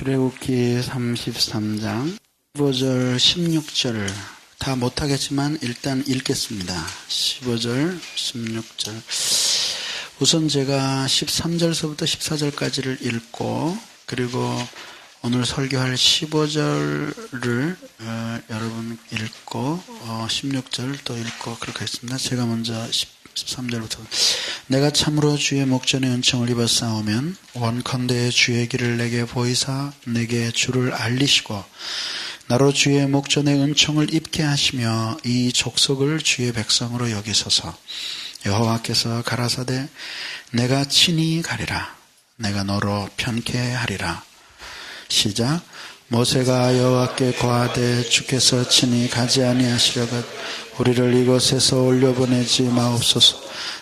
출애굽기 33장 15절 16절 다 못하겠지만 일단 읽겠습니다. 15절 16절 우선 제가 13절서부터 14절까지를 읽고 그리고 오늘 설교할 15절을 여러분 읽고 16절 또 읽고 그렇게 하겠습니다. 제가 먼저 13절부터 내가 참으로 주의 목전에 은총을 입어 싸우면 원컨대 주의 길을 내게 보이사 내게 주를 알리시고 나로 주의 목전에 은총을 입게 하시며 이 족속을 주의 백성으로 여기소서. 여호와께서 가라사대 내가 친히 가리라 내가 너로 편케 하리라. 시작. 모세가 여호와께 고하되 주께서 친히 가지 아니하시려거든 우리를 이곳에서 올려보내지 마옵소서.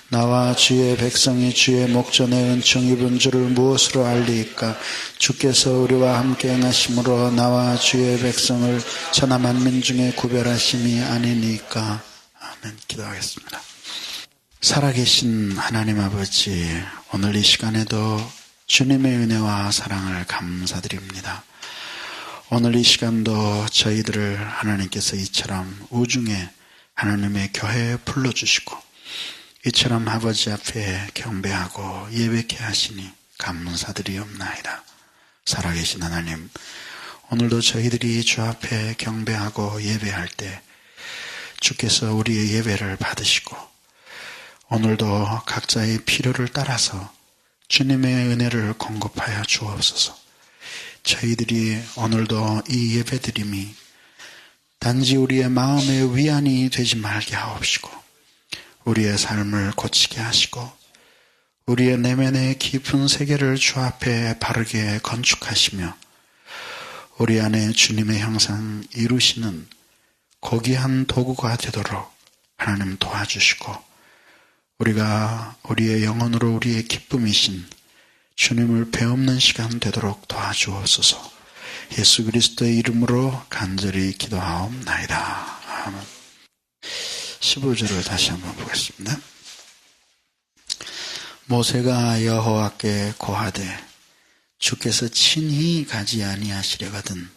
나와 주의 백성이 주의 목전에 은총 입은 줄을 무엇으로 알리이까? 주께서 우리와 함께 행하심으로 나와 주의 백성을 천하 만민 중에 구별하심이 아니니까. 아멘. 기도하겠습니다. 살아계신 하나님 아버지, 오늘 이 시간에도 주님의 은혜와 사랑을 감사드립니다. 오늘 이 시간도 저희들을 하나님께서 이처럼 우중에 하나님의 교회에 불러주시고 이처럼 아버지 앞에 경배하고 예배케 하시니 감사드리옵나이다. 살아계신 하나님, 오늘도 저희들이 주 앞에 경배하고 예배할 때 주께서 우리의 예배를 받으시고 오늘도 각자의 필요를 따라서 주님의 은혜를 공급하여 주옵소서. 저희들이 오늘도 이 예배드림이 단지 우리의 마음의 위안이 되지 말게 하옵시고 우리의 삶을 고치게 하시고 우리의 내면의 깊은 세계를 주 앞에 바르게 건축하시며 우리 안에 주님의 형상 이루시는 고귀한 도구가 되도록 하나님 도와주시고 우리가 우리의 영혼으로 우리의 기쁨이신 주님을 배움는 시간 되도록 도와주옵소서. 예수 그리스도의 이름으로 간절히 기도하옵나이다. 아멘. 15절을 다시 한번 보겠습니다. 모세가 여호와께 고하되 주께서 친히 가지 아니하시려거든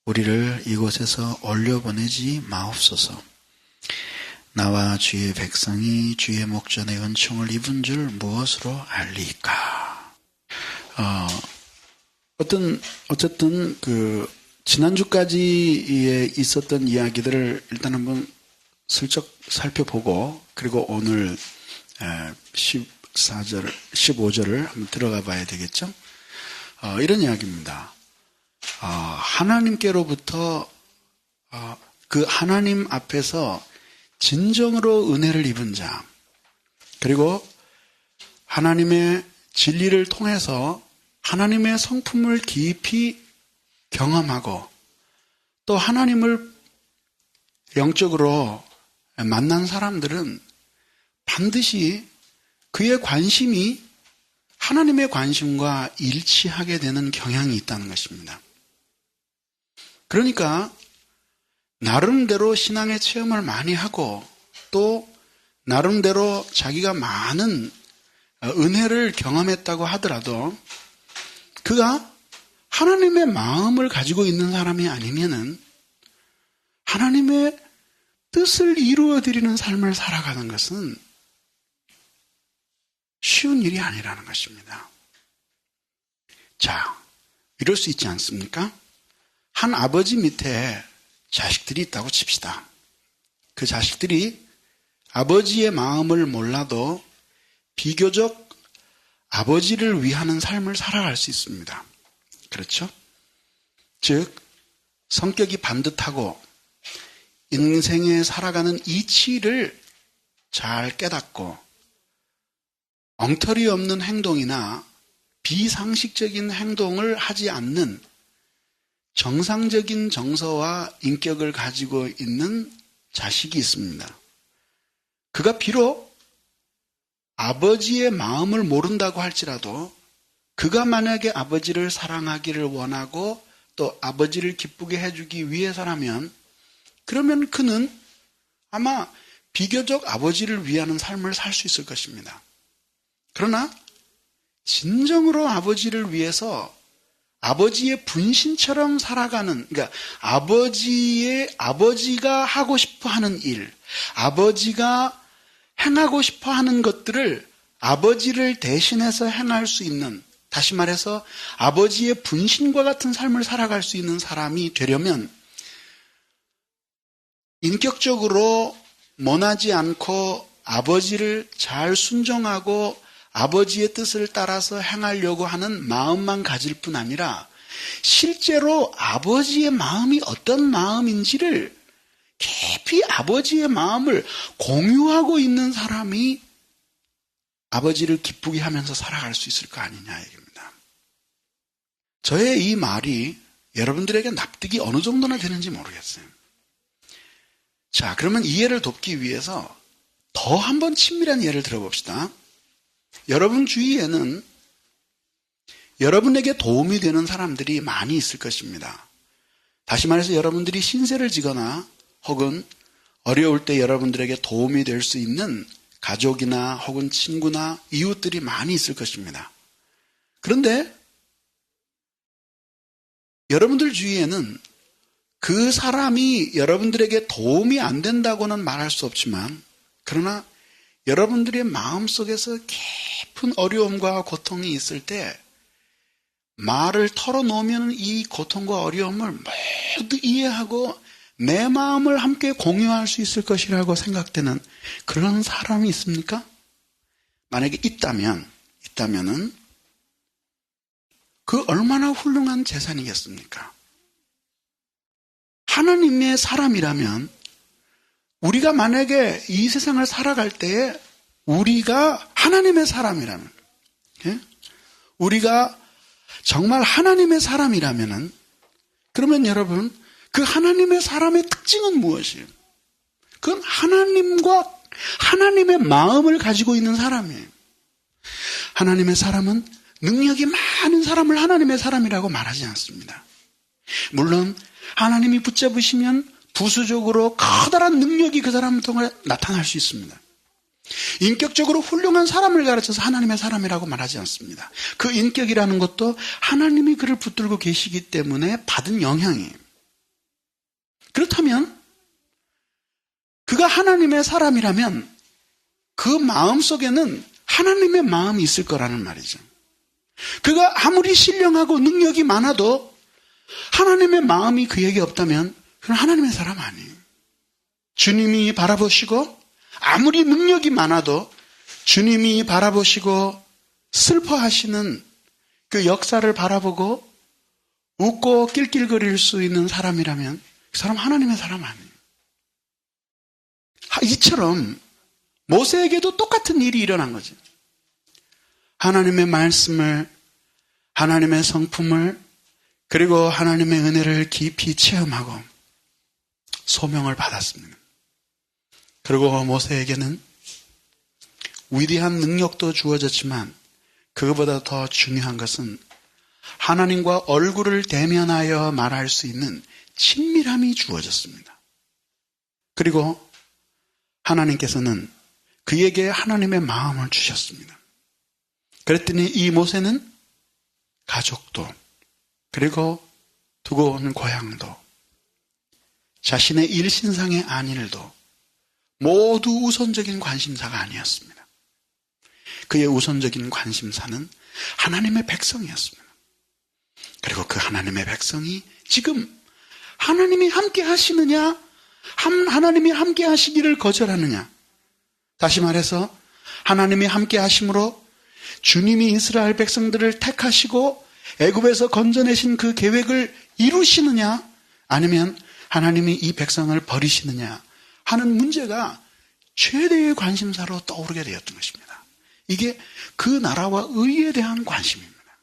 우리를 이곳에서 올려보내지 마옵소서. 나와 주의 백성이 주의 목전에 은총을 입은 줄 무엇으로 알리까? 어쨌든 지난주까지에 있었던 이야기들을 일단 한번 슬쩍 살펴보고 그리고 오늘 14절, 15절을 한번 들어가 봐야 되겠죠? 이런 이야기입니다. 하나님께로부터 그 하나님 앞에서 진정으로 은혜를 입은 자 그리고 하나님의 진리를 통해서 하나님의 성품을 깊이 경험하고 또 하나님을 영적으로 만난 사람들은 반드시 그의 관심이 하나님의 관심과 일치하게 되는 경향이 있다는 것입니다. 그러니까 나름대로 신앙의 체험을 많이 하고 또 나름대로 자기가 많은 은혜를 경험했다고 하더라도 그가 하나님의 마음을 가지고 있는 사람이 아니면은 하나님의 뜻을 이루어드리는 삶을 살아가는 것은 쉬운 일이 아니라는 것입니다. 자, 이럴 수 있지 않습니까? 한 아버지 밑에 자식들이 있다고 칩시다. 그 자식들이 아버지의 마음을 몰라도 비교적 아버지를 위하는 삶을 살아갈 수 있습니다. 그렇죠? 즉, 성격이 반듯하고 인생에 살아가는 이치를 잘 깨닫고 엉터리 없는 행동이나 비상식적인 행동을 하지 않는 정상적인 정서와 인격을 가지고 있는 자식이 있습니다. 그가 비록 아버지의 마음을 모른다고 할지라도 그가 만약에 아버지를 사랑하기를 원하고 또 아버지를 기쁘게 해주기 위해서라면 그러면 그는 아마 비교적 아버지를 위하는 삶을 살 수 있을 것입니다. 그러나 진정으로 아버지를 위해서 아버지의 분신처럼 살아가는, 그러니까 아버지가 하고 싶어 하는 일, 아버지가 행하고 싶어 하는 것들을 아버지를 대신해서 행할 수 있는, 다시 말해서 아버지의 분신과 같은 삶을 살아갈 수 있는 사람이 되려면 인격적으로 모나지 않고 아버지를 잘 순종하고 아버지의 뜻을 따라서 행하려고 하는 마음만 가질 뿐 아니라 실제로 아버지의 마음이 어떤 마음인지를 깊이 아버지의 마음을 공유하고 있는 사람이 아버지를 기쁘게 하면서 살아갈 수 있을 거 아니냐 얘기입니다. 저의 이 말이 여러분들에게 납득이 어느 정도나 되는지 모르겠어요. 자, 그러면 이해를 돕기 위해서 더 한번 친밀한 예를 들어봅시다. 여러분 주위에는 여러분에게 도움이 되는 사람들이 많이 있을 것입니다. 다시 말해서 여러분들이 신세를 지거나 혹은 어려울 때 여러분들에게 도움이 될 수 있는 가족이나 혹은 친구나 이웃들이 많이 있을 것입니다. 그런데 여러분들 주위에는 그 사람이 여러분들에게 도움이 안 된다고는 말할 수 없지만, 그러나 여러분들의 마음속에서 깊은 어려움과 고통이 있을 때 말을 털어놓으면 이 고통과 어려움을 모두 이해하고 내 마음을 함께 공유할 수 있을 것이라고 생각되는 그런 사람이 있습니까? 만약에 있다면은 그 얼마나 훌륭한 재산이겠습니까? 하나님의 사람이라면 우리가 만약에 이 세상을 살아갈 때에 우리가 하나님의 사람이라면, 우리가 정말 하나님의 사람이라면은, 그러면 여러분, 그 하나님의 사람의 특징은 무엇이에요? 그건 하나님의 마음을 가지고 있는 사람이에요. 하나님의 사람은 능력이 많은 사람을 하나님의 사람이라고 말하지 않습니다. 물론 하나님이 붙잡으시면 부수적으로 커다란 능력이 그 사람 통해 나타날 수 있습니다. 인격적으로 훌륭한 사람을 가르쳐서 하나님의 사람이라고 말하지 않습니다. 그 인격이라는 것도 하나님이 그를 붙들고 계시기 때문에 받은 영향이에요. 그렇다면 그가 하나님의 사람이라면 그 마음속에는 하나님의 마음이 있을 거라는 말이죠. 그가 아무리 신령하고 능력이 많아도 하나님의 마음이 그에게 없다면 그건 하나님의 사람 아니에요. 주님이 바라보시고 아무리 능력이 많아도 주님이 바라보시고 슬퍼하시는 그 역사를 바라보고 웃고 낄낄거릴 수 있는 사람이라면 그 사람 하나님의 사람 아니에요. 이처럼 모세에게도 똑같은 일이 일어난 거죠. 하나님의 말씀을, 하나님의 성품을, 그리고 하나님의 은혜를 깊이 체험하고 소명을 받았습니다. 그리고 모세에게는 위대한 능력도 주어졌지만 그것보다 더 중요한 것은 하나님과 얼굴을 대면하여 말할 수 있는 친밀함이 주어졌습니다. 그리고 하나님께서는 그에게 하나님의 마음을 주셨습니다. 그랬더니 이 모세는 가족도, 그리고 두고 온 고향도, 자신의 일신상의 안일도 모두 우선적인 관심사가 아니었습니다. 그의 우선적인 관심사는 하나님의 백성이었습니다. 그리고 그 하나님의 백성이 지금 하나님이 함께 하시느냐, 하나님이 함께 하시기를 거절하느냐. 다시 말해서 하나님이 함께 하심으로 주님이 이스라엘 백성들을 택하시고 애굽에서 건져내신 그 계획을 이루시느냐, 아니면 하나님이 이 백성을 버리시느냐 하는 문제가 최대의 관심사로 떠오르게 되었던 것입니다. 이게 그 나라와 의에 대한 관심입니다.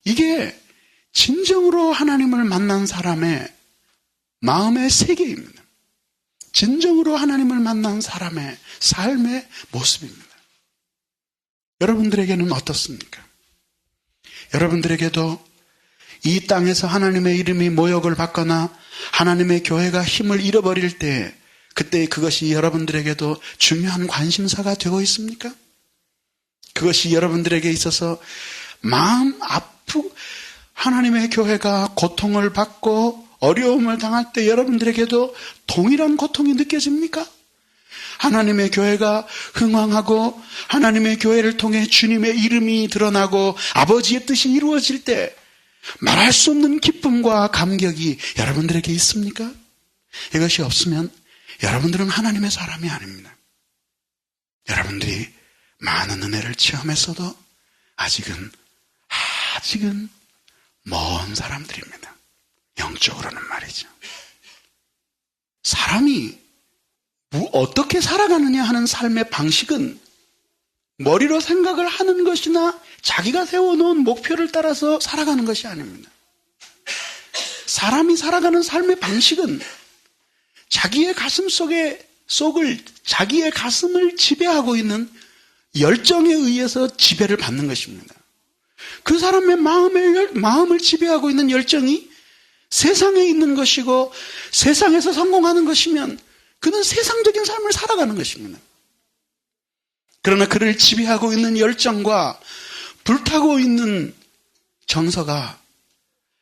이게 진정으로 하나님을 만난 사람의 마음의 세계입니다. 진정으로 하나님을 만난 사람의 삶의 모습입니다. 여러분들에게는 어떻습니까? 여러분들에게도 이 땅에서 하나님의 이름이 모욕을 받거나 하나님의 교회가 힘을 잃어버릴 때 그때 그것이 여러분들에게도 중요한 관심사가 되고 있습니까? 그것이 여러분들에게 있어서 마음 아프고 하나님의 교회가 고통을 받고 어려움을 당할 때 여러분들에게도 동일한 고통이 느껴집니까? 하나님의 교회가 흥왕하고 하나님의 교회를 통해 주님의 이름이 드러나고 아버지의 뜻이 이루어질 때 말할 수 없는 기쁨과 감격이 여러분들에게 있습니까? 이것이 없으면 여러분들은 하나님의 사람이 아닙니다. 여러분들이 많은 은혜를 체험했어도 아직은 먼 사람들입니다. 영적으로는 말이죠. 사람이 어떻게 살아가느냐 하는 삶의 방식은 머리로 생각을 하는 것이나 자기가 세워놓은 목표를 따라서 살아가는 것이 아닙니다. 사람이 살아가는 삶의 방식은 자기의 자기의 가슴을 지배하고 있는 열정에 의해서 지배를 받는 것입니다. 그 사람의 마음을 지배하고 있는 열정이 세상에 있는 것이고 세상에서 성공하는 것이면 그는 세상적인 삶을 살아가는 것입니다. 그러나 그를 지배하고 있는 열정과 불타고 있는 정서가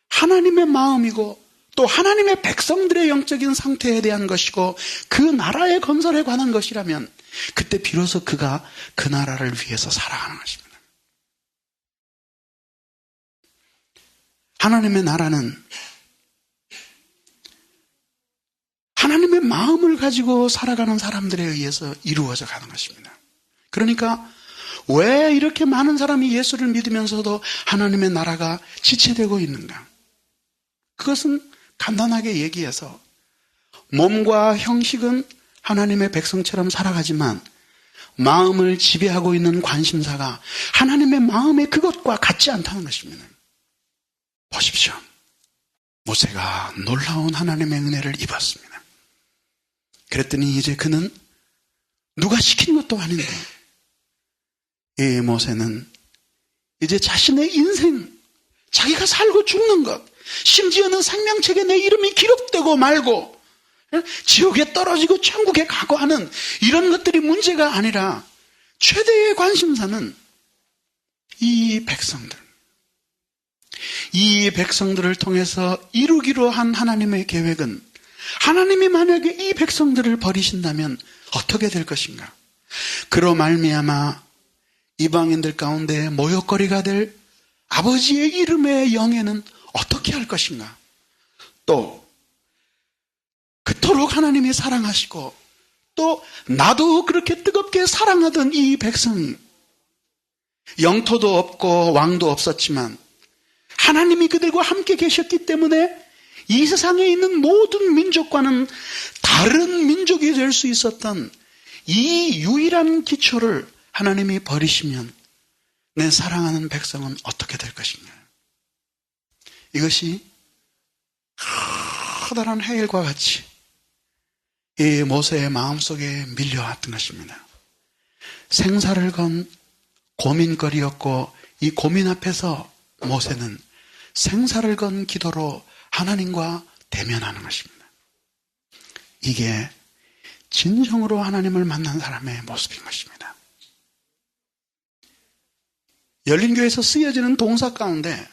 하나님의 마음이고 또 하나님의 백성들의 영적인 상태에 대한 것이고 그 나라의 건설에 관한 것이라면 그때 비로소 그가 그 나라를 위해서 살아가는 것입니다. 하나님의 나라는 하나님의 마음을 가지고 살아가는 사람들에 의해서 이루어져 가는 것입니다. 그러니까 왜 이렇게 많은 사람이 예수를 믿으면서도 하나님의 나라가 지체되고 있는가? 그것은 간단하게 얘기해서 몸과 형식은 하나님의 백성처럼 살아가지만 마음을 지배하고 있는 관심사가 하나님의 마음의 그것과 같지 않다는 것입니다. 보십시오. 모세가 놀라운 하나님의 은혜를 입었습니다. 그랬더니 이제 그는 누가 시킨 것도 아닌데 이 모세는 이제 자신의 인생, 자기가 살고 죽는 것, 심지어는 생명책에 내 이름이 기록되고 말고 지옥에 떨어지고 천국에 가고 하는 이런 것들이 문제가 아니라 최대의 관심사는 이 백성들을 통해서 이루기로 한 하나님의 계획은 하나님이 만약에 이 백성들을 버리신다면 어떻게 될 것인가? 그로 말미암아 이방인들 가운데 모욕거리가 될 아버지의 이름의 영예는 어떻게 할 것인가? 또 그토록 하나님이 사랑하시고 또 나도 그렇게 뜨겁게 사랑하던 이 백성이 영토도 없고 왕도 없었지만 하나님이 그들과 함께 계셨기 때문에 이 세상에 있는 모든 민족과는 다른 민족이 될 수 있었던 이 유일한 기초를 하나님이 버리시면 내 사랑하는 백성은 어떻게 될 것인가? 이것이 커다란 해일과 같이 이 모세의 마음속에 밀려왔던 것입니다. 생사를 건 고민거리였고 이 고민 앞에서 모세는 생사를 건 기도로 하나님과 대면하는 것입니다. 이게 진정으로 하나님을 만난 사람의 모습인 것입니다. 열린교회에서 쓰여지는 동사 가운데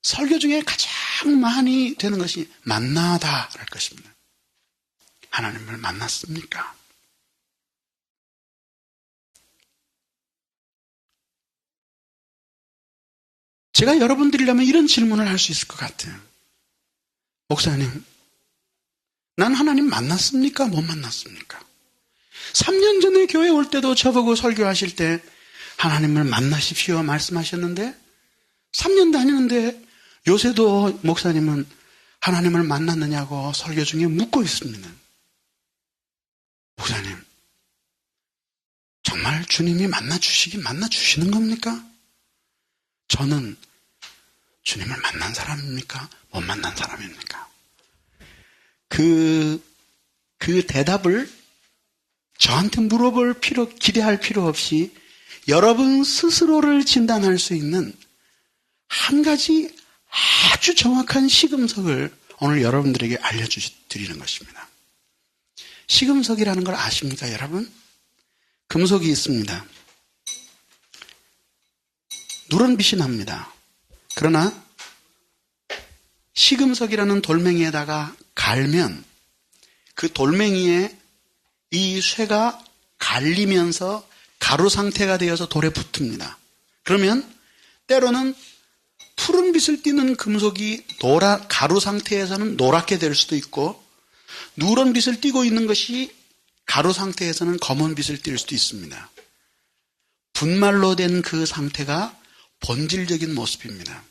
설교 중에 가장 많이 되는 것이 만나다 할 것입니다. 하나님을 만났습니까? 제가 여러분들이라면 이런 질문을 할 수 있을 것 같아요. 목사님, 난 하나님 만났습니까? 못 만났습니까? 3년 전에 교회 올 때도 저보고 설교하실 때 하나님을 만나십시오 말씀하셨는데 3년 다니는데 요새도 목사님은 하나님을 만났느냐고 설교 중에 묻고 있습니다. 목사님, 정말 주님이 만나주시는 겁니까? 저는 주님을 만난 사람입니까? 못 만난 사람입니까? 그 대답을 저한테 기대할 필요 없이 여러분 스스로를 진단할 수 있는 한 가지 아주 정확한 시금석을 오늘 여러분들에게 알려드리는 것입니다. 시금석이라는 걸 아십니까, 여러분? 금속이 있습니다. 누런 빛이 납니다. 그러나 시금석이라는 돌멩이에다가 갈면 그 돌멩이에 이 쇠가 갈리면서 가루 상태가 되어서 돌에 붙습니다. 그러면 때로는 푸른빛을 띠는 금속이 가루 상태에서는 노랗게 될 수도 있고, 누런 빛을 띠고 있는 것이 가루 상태에서는 검은 빛을 띨 수도 있습니다. 분말로 된 그 상태가 본질적인 모습입니다.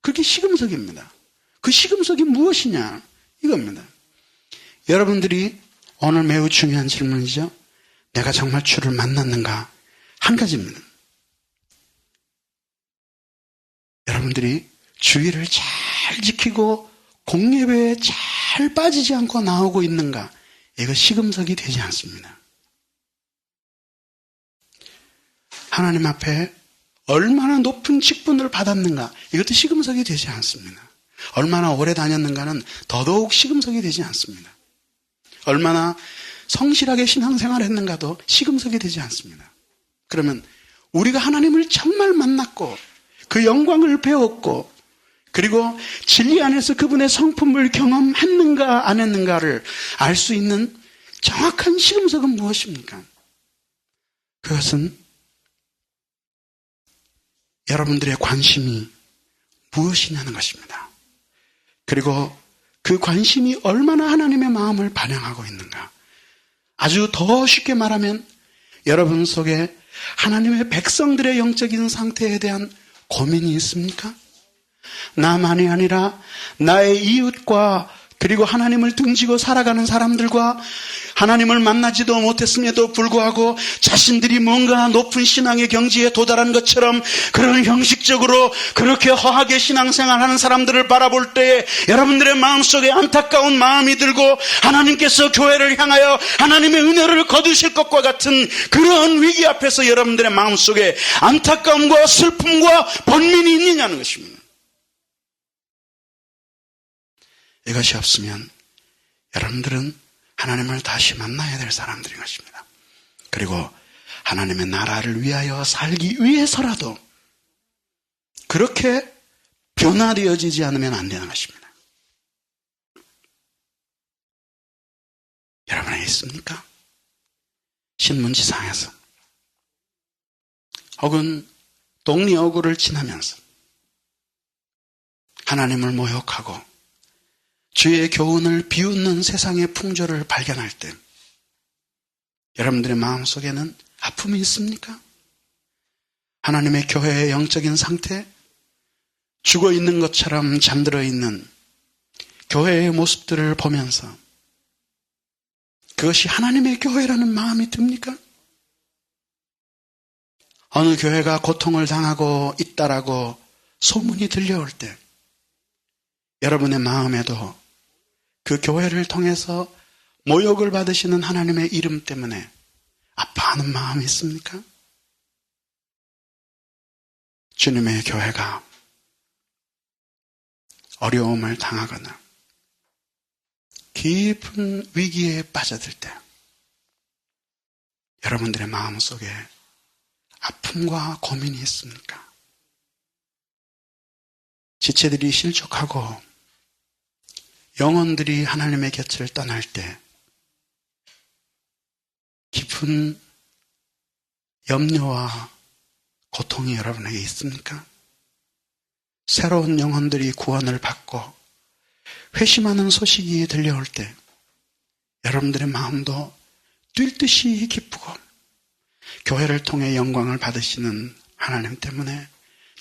그게 시금석입니다. 그 시금석이 무엇이냐? 이겁니다. 여러분들이 오늘 매우 중요한 질문이죠. 내가 정말 주를 만났는가? 한 가지입니다. 여러분들이 주의를 잘 지키고 공예배에 잘 빠지지 않고 나오고 있는가? 이거 시금석이 되지 않습니다. 하나님 앞에 얼마나 높은 직분을 받았는가? 이것도 시금석이 되지 않습니다. 얼마나 오래 다녔는가는 더더욱 시금석이 되지 않습니다. 얼마나 성실하게 신앙생활을 했는가도 시금석이 되지 않습니다. 그러면 우리가 하나님을 정말 만났고 그 영광을 배웠고 그리고 진리 안에서 그분의 성품을 경험했는가 안 했는가를 알 수 있는 정확한 시금석은 무엇입니까? 그것은 여러분들의 관심이 무엇이냐는 것입니다. 그리고 그 관심이 얼마나 하나님의 마음을 반영하고 있는가. 아주 더 쉽게 말하면 여러분 속에 하나님의 백성들의 영적인 상태에 대한 고민이 있습니까? 나만이 아니라 나의 이웃과 그리고 하나님을 등지고 살아가는 사람들과 하나님을 만나지도 못했음에도 불구하고 자신들이 뭔가 높은 신앙의 경지에 도달한 것처럼 그런 형식적으로 그렇게 허하게 신앙생활하는 사람들을 바라볼 때 여러분들의 마음속에 안타까운 마음이 들고 하나님께서 교회를 향하여 하나님의 은혜를 거두실 것과 같은 그런 위기 앞에서 여러분들의 마음속에 안타까움과 슬픔과 번민이 있느냐는 것입니다. 이것이 없으면 여러분들은 하나님을 다시 만나야 될 사람들인 것입니다. 그리고 하나님의 나라를 위하여 살기 위해서라도 그렇게 변화되어지지 않으면 안 되는 것입니다. 여러분에게 있습니까? 신문지상에서 혹은 독리어구를 지나면서 하나님을 모욕하고 주의 교훈을 비웃는 세상의 풍조를 발견할 때 여러분들의 마음속에는 아픔이 있습니까? 하나님의 교회의 영적인 상태, 죽어 있는 것처럼 잠들어 있는 교회의 모습들을 보면서 그것이 하나님의 교회라는 마음이 듭니까? 어느 교회가 고통을 당하고 있다라고 소문이 들려올 때 여러분의 마음에도 그 교회를 통해서 모욕을 받으시는 하나님의 이름 때문에 아파하는 마음이 있습니까? 주님의 교회가 어려움을 당하거나 깊은 위기에 빠져들 때 여러분들의 마음속에 아픔과 고민이 있습니까? 지체들이 실족하고 영혼들이 하나님의 곁을 떠날 때 깊은 염려와 고통이 여러분에게 있습니까? 새로운 영혼들이 구원을 받고 회심하는 소식이 들려올 때 여러분들의 마음도 뛸 듯이 기쁘고 교회를 통해 영광을 받으시는 하나님 때문에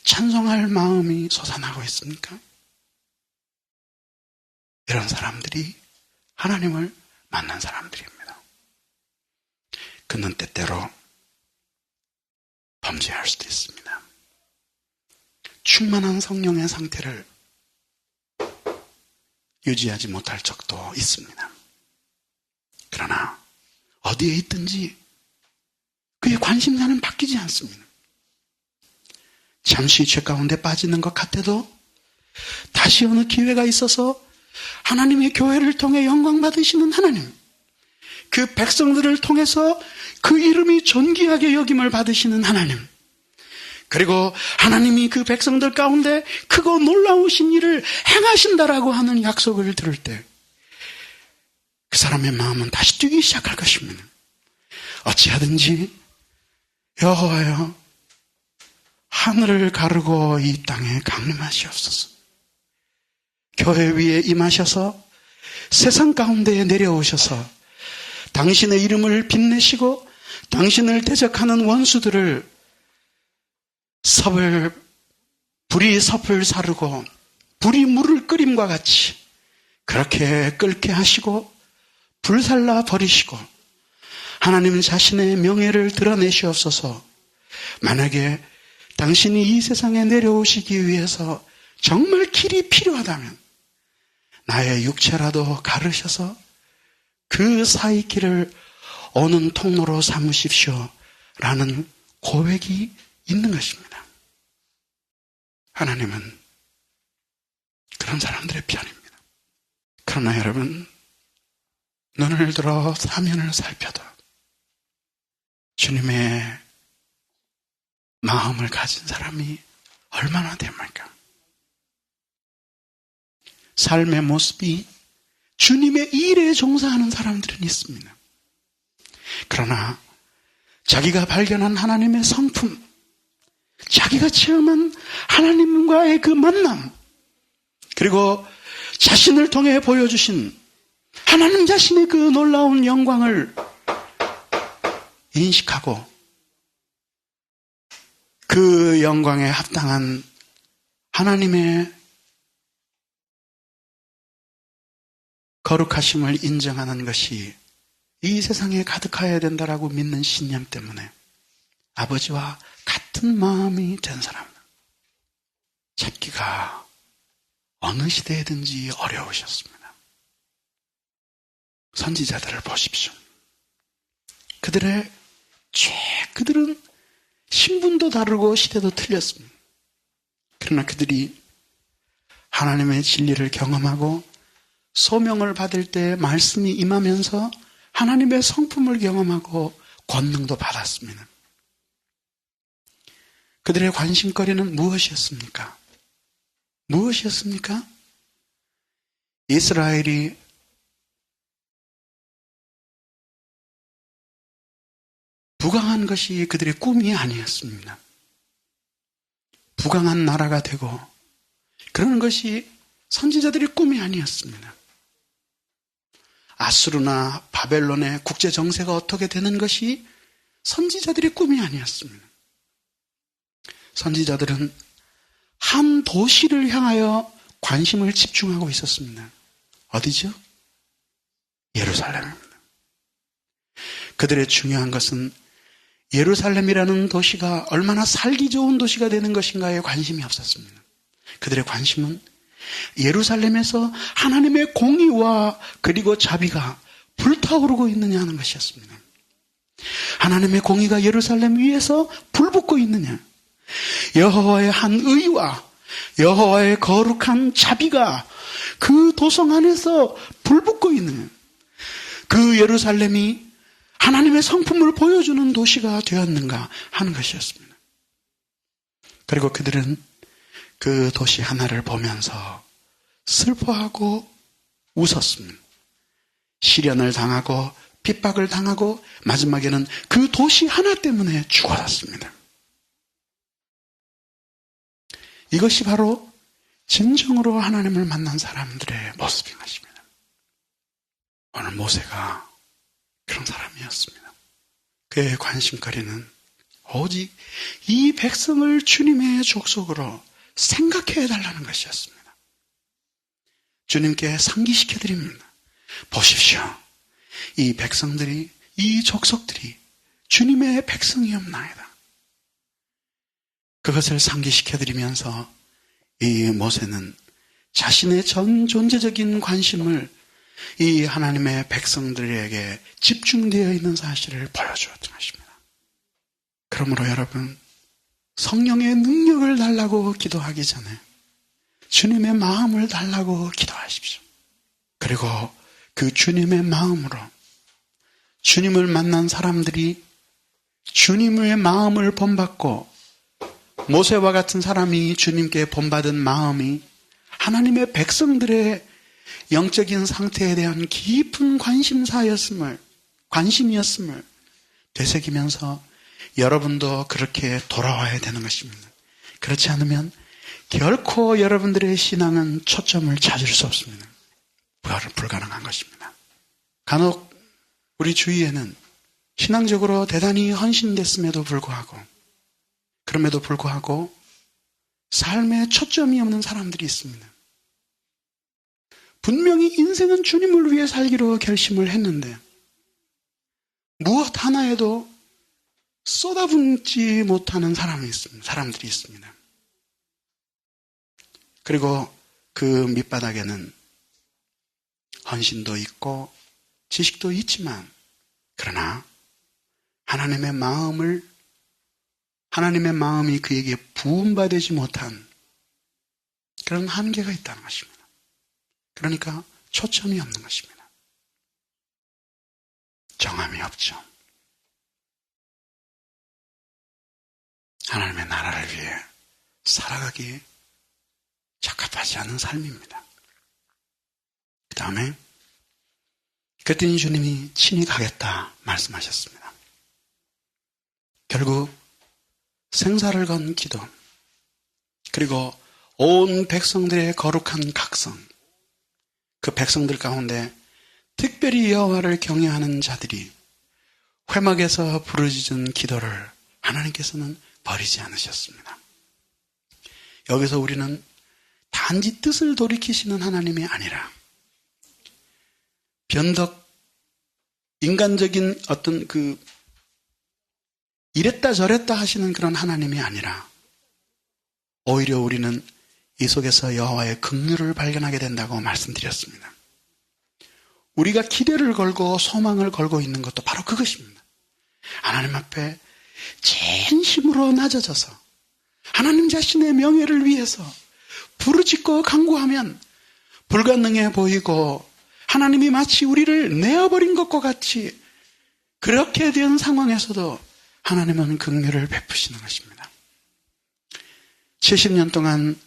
찬송할 마음이 솟아나고 있습니까? 이런 사람들이 하나님을 만난 사람들입니다. 그는 때때로 범죄할 수도 있습니다. 충만한 성령의 상태를 유지하지 못할 적도 있습니다. 그러나 어디에 있든지 그의 관심사는 바뀌지 않습니다. 잠시 죄 가운데 빠지는 것 같아도 다시 어느 기회가 있어서 하나님의 교회를 통해 영광 받으시는 하나님, 그 백성들을 통해서 그 이름이 존귀하게 여김을 받으시는 하나님, 그리고 하나님이 그 백성들 가운데 크고 놀라우신 일을 행하신다라고 하는 약속을 들을 때 그 사람의 마음은 다시 뛰기 시작할 것입니다. 어찌하든지 여호와여, 하늘을 가르고 이 땅에 강림하시옵소서. 교회 위에 임하셔서 세상 가운데에 내려오셔서 당신의 이름을 빛내시고 당신을 대적하는 원수들을 불이 섭을 사르고 불이 물을 끓임과 같이 그렇게 끓게 하시고 불살라 버리시고 하나님 자신의 명예를 드러내시옵소서. 만약에 당신이 이 세상에 내려오시기 위해서 정말 길이 필요하다면 나의 육체라도 가르셔서 그 사이 길을 오는 통로로 삼으십시오 라는 고백이 있는 것입니다. 하나님은 그런 사람들의 편입니다. 그러나 여러분, 눈을 들어 사면을 살펴도 주님의 마음을 가진 사람이 얼마나 됩니까? 삶의 모습이 주님의 일에 종사하는 사람들은 있습니다. 그러나 자기가 발견한 하나님의 성품, 자기가 체험한 하나님과의 그 만남, 그리고 자신을 통해 보여주신 하나님 자신의 그 놀라운 영광을 인식하고 그 영광에 합당한 하나님의 거룩하심을 인정하는 것이 이 세상에 가득하여야 된다라고 믿는 신념 때문에 아버지와 같은 마음이 된 사람, 찾기가 어느 시대에든지 어려우셨습니다. 선지자들을 보십시오. 그들은 신분도 다르고 시대도 틀렸습니다. 그러나 그들이 하나님의 진리를 경험하고 소명을 받을 때 말씀이 임하면서 하나님의 성품을 경험하고 권능도 받았습니다. 그들의 관심거리는 무엇이었습니까? 무엇이었습니까? 이스라엘이 부강한 것이 그들의 꿈이 아니었습니다. 부강한 나라가 되고 그런 것이 선지자들의 꿈이 아니었습니다. 아수르나 바벨론의 국제 정세가 어떻게 되는 것이 선지자들의 꿈이 아니었습니다. 선지자들은 한 도시를 향하여 관심을 집중하고 있었습니다. 어디죠? 예루살렘입니다. 그들의 중요한 것은 예루살렘이라는 도시가 얼마나 살기 좋은 도시가 되는 것인가에 관심이 없었습니다. 그들의 관심은 예루살렘에서 하나님의 공의와 그리고 자비가 불타오르고 있느냐 하는 것이었습니다. 하나님의 공의가 예루살렘 위에서 불붙고 있느냐, 여호와의 한 의와 여호와의 거룩한 자비가 그 도성 안에서 불붙고 있느냐, 그 예루살렘이 하나님의 성품을 보여주는 도시가 되었는가 하는 것이었습니다. 그리고 그들은 그 도시 하나를 보면서 슬퍼하고 웃었습니다. 시련을 당하고 핍박을 당하고 마지막에는 그 도시 하나 때문에 죽어갔습니다. 이것이 바로 진정으로 하나님을 만난 사람들의 모습인 것입니다. 오늘 모세가 그런 사람이었습니다. 그의 관심거리는 오직 이 백성을 주님의 족속으로 생각해 달라는 것이었습니다. 주님께 상기시켜 드립니다. 보십시오. 이 백성들이, 이 족속들이 주님의 백성이옵나이다. 그것을 상기시켜 드리면서 이 모세는 자신의 전 존재적인 관심을 이 하나님의 백성들에게 집중되어 있는 사실을 보여주었던 것입니다. 그러므로 여러분, 성령의 능력을 달라고 기도하기 전에 주님의 마음을 달라고 기도하십시오. 그리고 그 주님의 마음으로 주님을 만난 사람들이 주님의 마음을 본받고 모세와 같은 사람이 주님께 본받은 마음이 하나님의 백성들의 영적인 상태에 대한 깊은 관심이었음을 되새기면서 여러분도 그렇게 돌아와야 되는 것입니다. 그렇지 않으면 결코 여러분들의 신앙은 초점을 찾을 수 없습니다. 불가능한 것입니다. 간혹 우리 주위에는 신앙적으로 대단히 헌신됐음에도 불구하고 그럼에도 불구하고 삶에 초점이 없는 사람들이 있습니다. 분명히 인생은 주님을 위해 살기로 결심을 했는데 무엇 하나에도 쏟아붓지 못하는 사람들이 있습니다. 그리고 그 밑바닥에는 헌신도 있고 지식도 있지만 그러나 하나님의 마음이 그에게 부음받지 못한 그런 한계가 있다는 것입니다. 그러니까 초점이 없는 것입니다. 정함이 없죠. 하나님의 나라를 위해 살아가기 적합하지 않은 삶입니다. 그 다음에 그랬더니 주님이 친히 가겠다 말씀하셨습니다. 결국 생사를 건 기도 그리고 온 백성들의 거룩한 각성 그 백성들 가운데 특별히 여호와를 경외하는 자들이 회막에서 부르짖은 기도를 하나님께서는 버리지 않으셨습니다. 여기서 우리는 단지 뜻을 돌이키시는 하나님이 아니라 변덕 인간적인 어떤 이랬다 저랬다 하시는 그런 하나님이 아니라 오히려 우리는 이 속에서 여호와의 긍휼을 발견하게 된다고 말씀드렸습니다. 우리가 기대를 걸고 소망을 걸고 있는 것도 바로 그것입니다. 하나님 앞에 진심으로 낮아져서 하나님 자신의 명예를 위해서 부르짖고 간구하면 불가능해 보이고 하나님이 마치 우리를 내어버린 것과 같이 그렇게 된 상황에서도 하나님은 긍휼을 베푸시는 것입니다. 70년 동안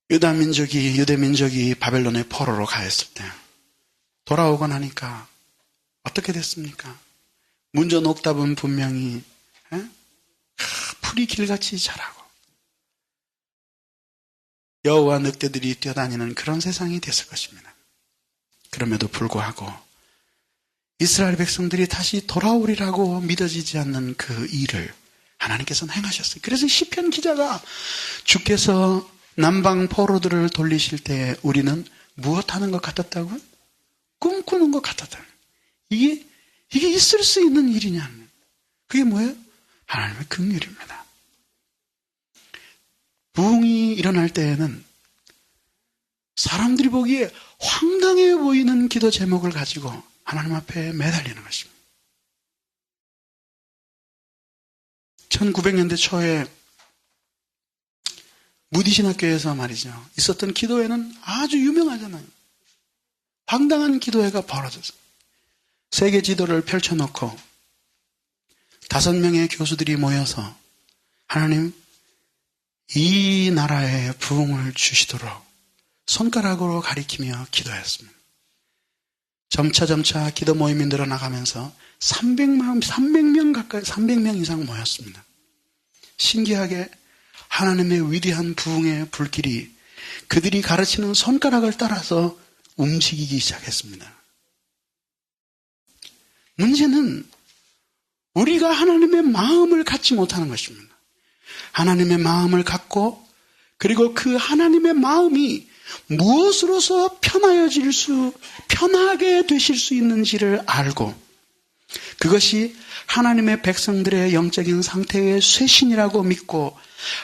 유대민족이 바벨론의 포로로 가했을 때 돌아오고 나니까 어떻게 됐습니까? 문저 녹답은 분명히 풀이 길같이 자라고 여우와 늑대들이 뛰어다니는 그런 세상이 됐을 것입니다. 그럼에도 불구하고 이스라엘 백성들이 다시 돌아오리라고 믿어지지 않는 그 일을 하나님께서는 행하셨어요. 그래서 시편 기자가 주께서 남방 포로들을 돌리실 때 우리는 무엇 하는 것 같았다고요? 꿈꾸는 것 같았다. 이게 있을 수 있는 일이냐? 그게 뭐예요? 하나님의 긍휼입니다. 부흥이 일어날 때에는 사람들이 보기에 황당해 보이는 기도 제목을 가지고 하나님 앞에 매달리는 것입니다. 1900년대 초에 무디신학교에서 말이죠. 있었던 기도회는 아주 유명하잖아요. 황당한 기도회가 벌어졌어요. 세계 지도를 펼쳐놓고 5명의 교수들이 모여서 하나님 이 나라에 부흥을 주시도록 손가락으로 가리키며 기도했습니다. 점차 기도 모임이 늘어나가면서 300명 이상 모였습니다. 신기하게 하나님의 위대한 부흥의 불길이 그들이 가르치는 손가락을 따라서 움직이기 시작했습니다. 문제는 우리가 하나님의 마음을 갖지 못하는 것입니다. 하나님의 마음을 갖고 그리고 그 하나님의 마음이 무엇으로서 편하게 되실 수 있는지를 알고 그것이 하나님의 백성들의 영적인 상태의 쇄신이라고 믿고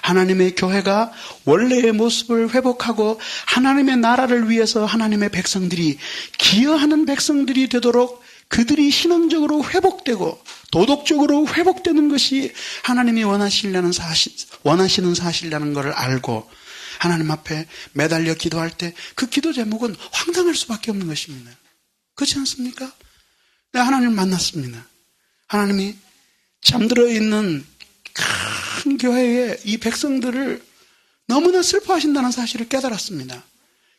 하나님의 교회가 원래의 모습을 회복하고 하나님의 나라를 위해서 하나님의 백성들이 기여하는 백성들이 되도록 그들이 신앙적으로 회복되고 도덕적으로 회복되는 것이 하나님이 원하시는 사실이라는 것을 알고 하나님 앞에 매달려 기도할 때 그 기도 제목은 황당할 수밖에 없는 것입니다. 그렇지 않습니까? 내가 하나님을 만났습니다. 하나님이 잠들어 있는 큰 교회에 이 백성들을 너무나 슬퍼하신다는 사실을 깨달았습니다.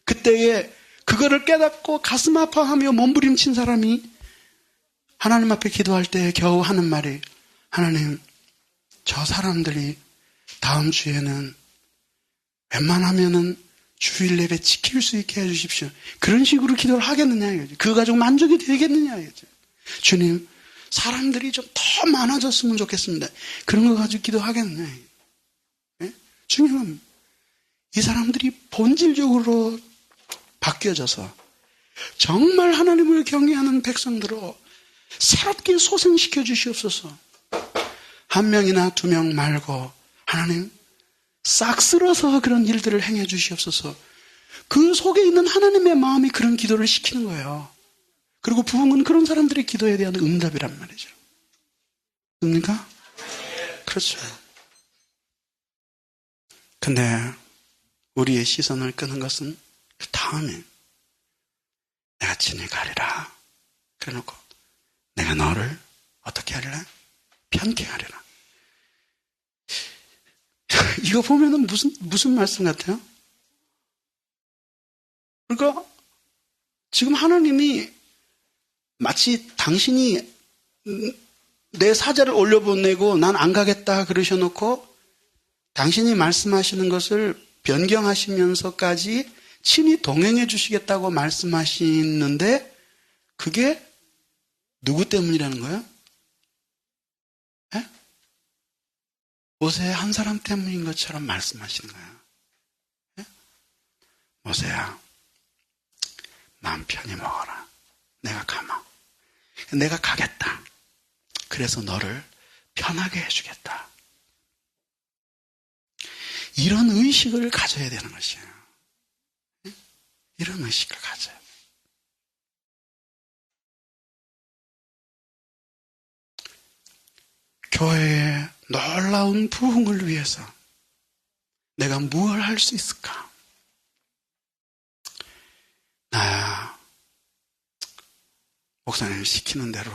그때에 그거를 깨닫고 가슴 아파하며 몸부림친 사람이 하나님 앞에 기도할 때 겨우 하는 말이, 하나님, 저 사람들이 다음 주에는 웬만하면은 주일 예배 지킬 수 있게 해주십시오. 그런 식으로 기도를 하겠느냐 이거죠. 그거 가지고 만족이 되겠느냐 이거죠. 주님, 사람들이 좀 더 많아졌으면 좋겠습니다. 그런 거 가지고 기도하겠느냐. 예? 중요한 이 사람들이 본질적으로 바뀌어져서 정말 하나님을 경외하는 백성들로 새롭게 소생시켜 주시옵소서. 한 명이나 두 명 말고 하나님 싹 쓸어서 그런 일들을 행해 주시옵소서. 그 속에 있는 하나님의 마음이 그런 기도를 시키는 거예요. 그리고 부흥은 그런 사람들의 기도에 대한 응답이란 말이죠. 습니까? 그렇죠. 근데 우리의 시선을 끄는 것은 그 다음에 내가 친히 가리라. 그래 놓고 내가 너를 어떻게 하리라? 편케 하리라. 이거 보면은 무슨 말씀 같아요? 그러니까 지금 하나님이 마치 당신이 내 사자를 올려보내고 난 안 가겠다 그러셔놓고 당신이 말씀하시는 것을 변경하시면서까지 친히 동행해 주시겠다고 말씀하시는데 그게 누구 때문이라는 거예요? 예? 모세 한 사람 때문인 것처럼 말씀하시는 거예요. 예? 모세야, 마음 편히 먹어라. 내가 가마. 내가 가겠다. 그래서 너를 편하게 해주겠다. 이런 의식을 가져야 되는 것이에요. 이런 의식을 가져야 돼요. 교회의 놀라운 부흥을 위해서 내가 무엇을 할 수 있을까? 나야 목사님 시키는 대로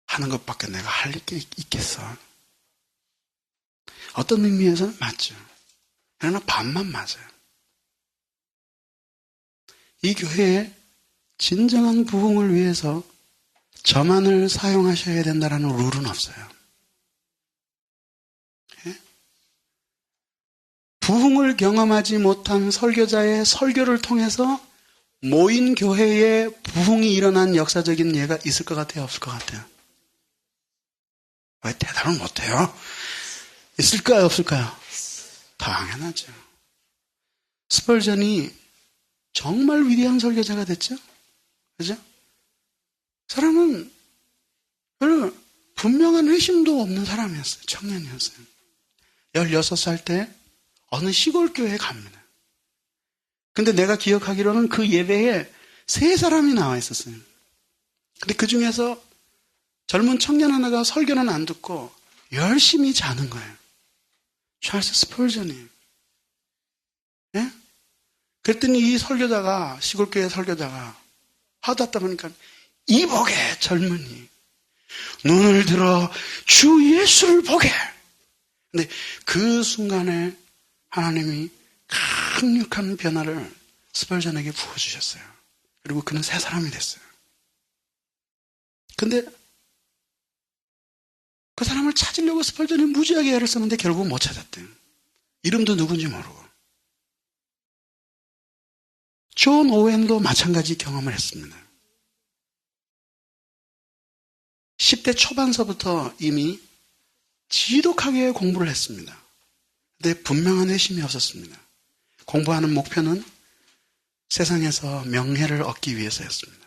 하는 것밖에 내가 할 게 있겠어. 어떤 의미에서는 맞죠. 그러나 반만 맞아요. 이 교회의 진정한 부흥을 위해서 저만을 사용하셔야 된다는 룰은 없어요. 예? 부흥을 경험하지 못한 설교자의 설교를 통해서 모인 교회에 부흥이 일어난 역사적인 예가 있을 것 같아요? 없을 것 같아요? 왜 대답을 못해요? 있을까요? 없을까요? 당연하죠. 스펄전이 정말 위대한 설교자가 됐죠? 그죠? 사람은 별로 분명한 회심도 없는 사람이었어요. 청년이었어요. 16살 때 어느 시골 교회에 갑니다. 근데 내가 기억하기로는 그 예배에 3사람이 나와 있었어요. 근데 그 중에서 젊은 청년 하나가 설교는 안 듣고 열심히 자는 거예요. 찰스 스펄전이. 예? 그랬더니 이 설교자가, 시골교회 설교자가 하다 보니까 이복의 젊은이, 눈을 들어 주 예수를 보게. 근데 그 순간에 하나님이 강력한 변화를 스펄전에게 부어주셨어요. 그리고 그는 새 사람이 됐어요. 근데 그 사람을 찾으려고 스펄전이 무지하게 애를 썼는데 결국 못 찾았대요. 이름도 누군지 모르고. 존 오웬도 마찬가지 경험을 했습니다. 10대 초반서부터 이미 지독하게 공부를 했습니다. 근데 분명한 회심이 없었습니다. 공부하는 목표는 세상에서 명예를 얻기 위해서였습니다.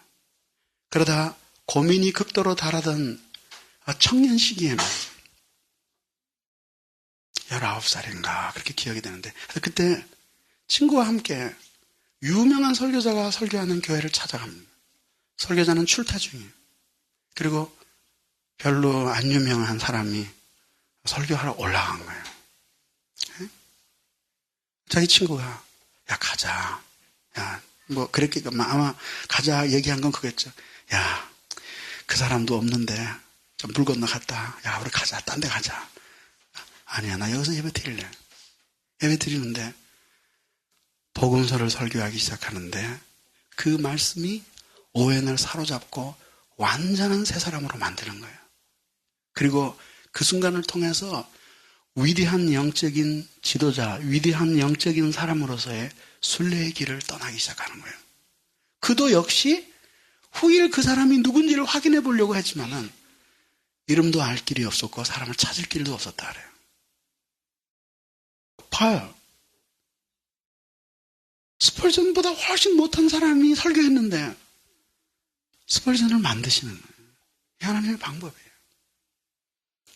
그러다 고민이 극도로 달하던 청년 시기에는 19살인가 그렇게 기억이 되는데 그때 친구와 함께 유명한 설교자가 설교하는 교회를 찾아갑니다. 설교자는 출타 중이에요. 그리고 별로 안 유명한 사람이 설교하러 올라간 거예요. 네? 자기 친구가 야 가자. 야 뭐 그랬겠 아마 가자 얘기한 건 그거였죠. 야 그 사람도 없는데 좀 물 건너갔다. 야, 우리 가자. 딴 데 가자. 아니야, 나 여기서 예배 드릴래. 예배 드리는데 복음서를 설교하기 시작하는데 그 말씀이 오해를 사로잡고 완전한 새 사람으로 만드는 거예요. 그리고 그 순간을 통해서 위대한 영적인 지도자, 위대한 영적인 사람으로서의 순례의 길을 떠나기 시작하는 거예요. 그도 역시 후일 그 사람이 누군지를 확인해 보려고 했지만은 이름도 알 길이 없었고 사람을 찾을 길도 없었다 그래요. 봐요. 스펄전보다 훨씬 못한 사람이 설교했는데 스펄전을 만드시는 거예요. 이 하나님의 방법이에요.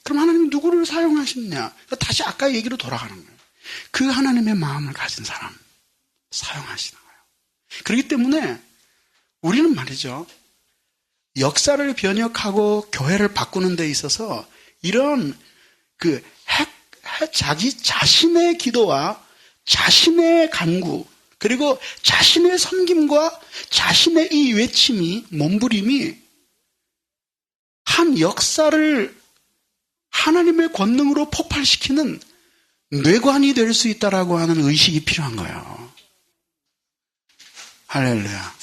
그럼 하나님이 누구를 사용하시느냐? 다시 아까 얘기로 돌아가는 거예요. 그 하나님의 마음을 가진 사람 사용하시는 거예요. 그렇기 때문에 우리는 말이죠. 역사를 변혁하고 교회를 바꾸는 데 있어서 이런 자기 자신의 기도와 자신의 간구 그리고 자신의 섬김과 자신의 이 외침이 몸부림이 한 역사를 하나님의 권능으로 폭발시키는 뇌관이 될 수 있다라고 하는 의식이 필요한 거예요. 할렐루야.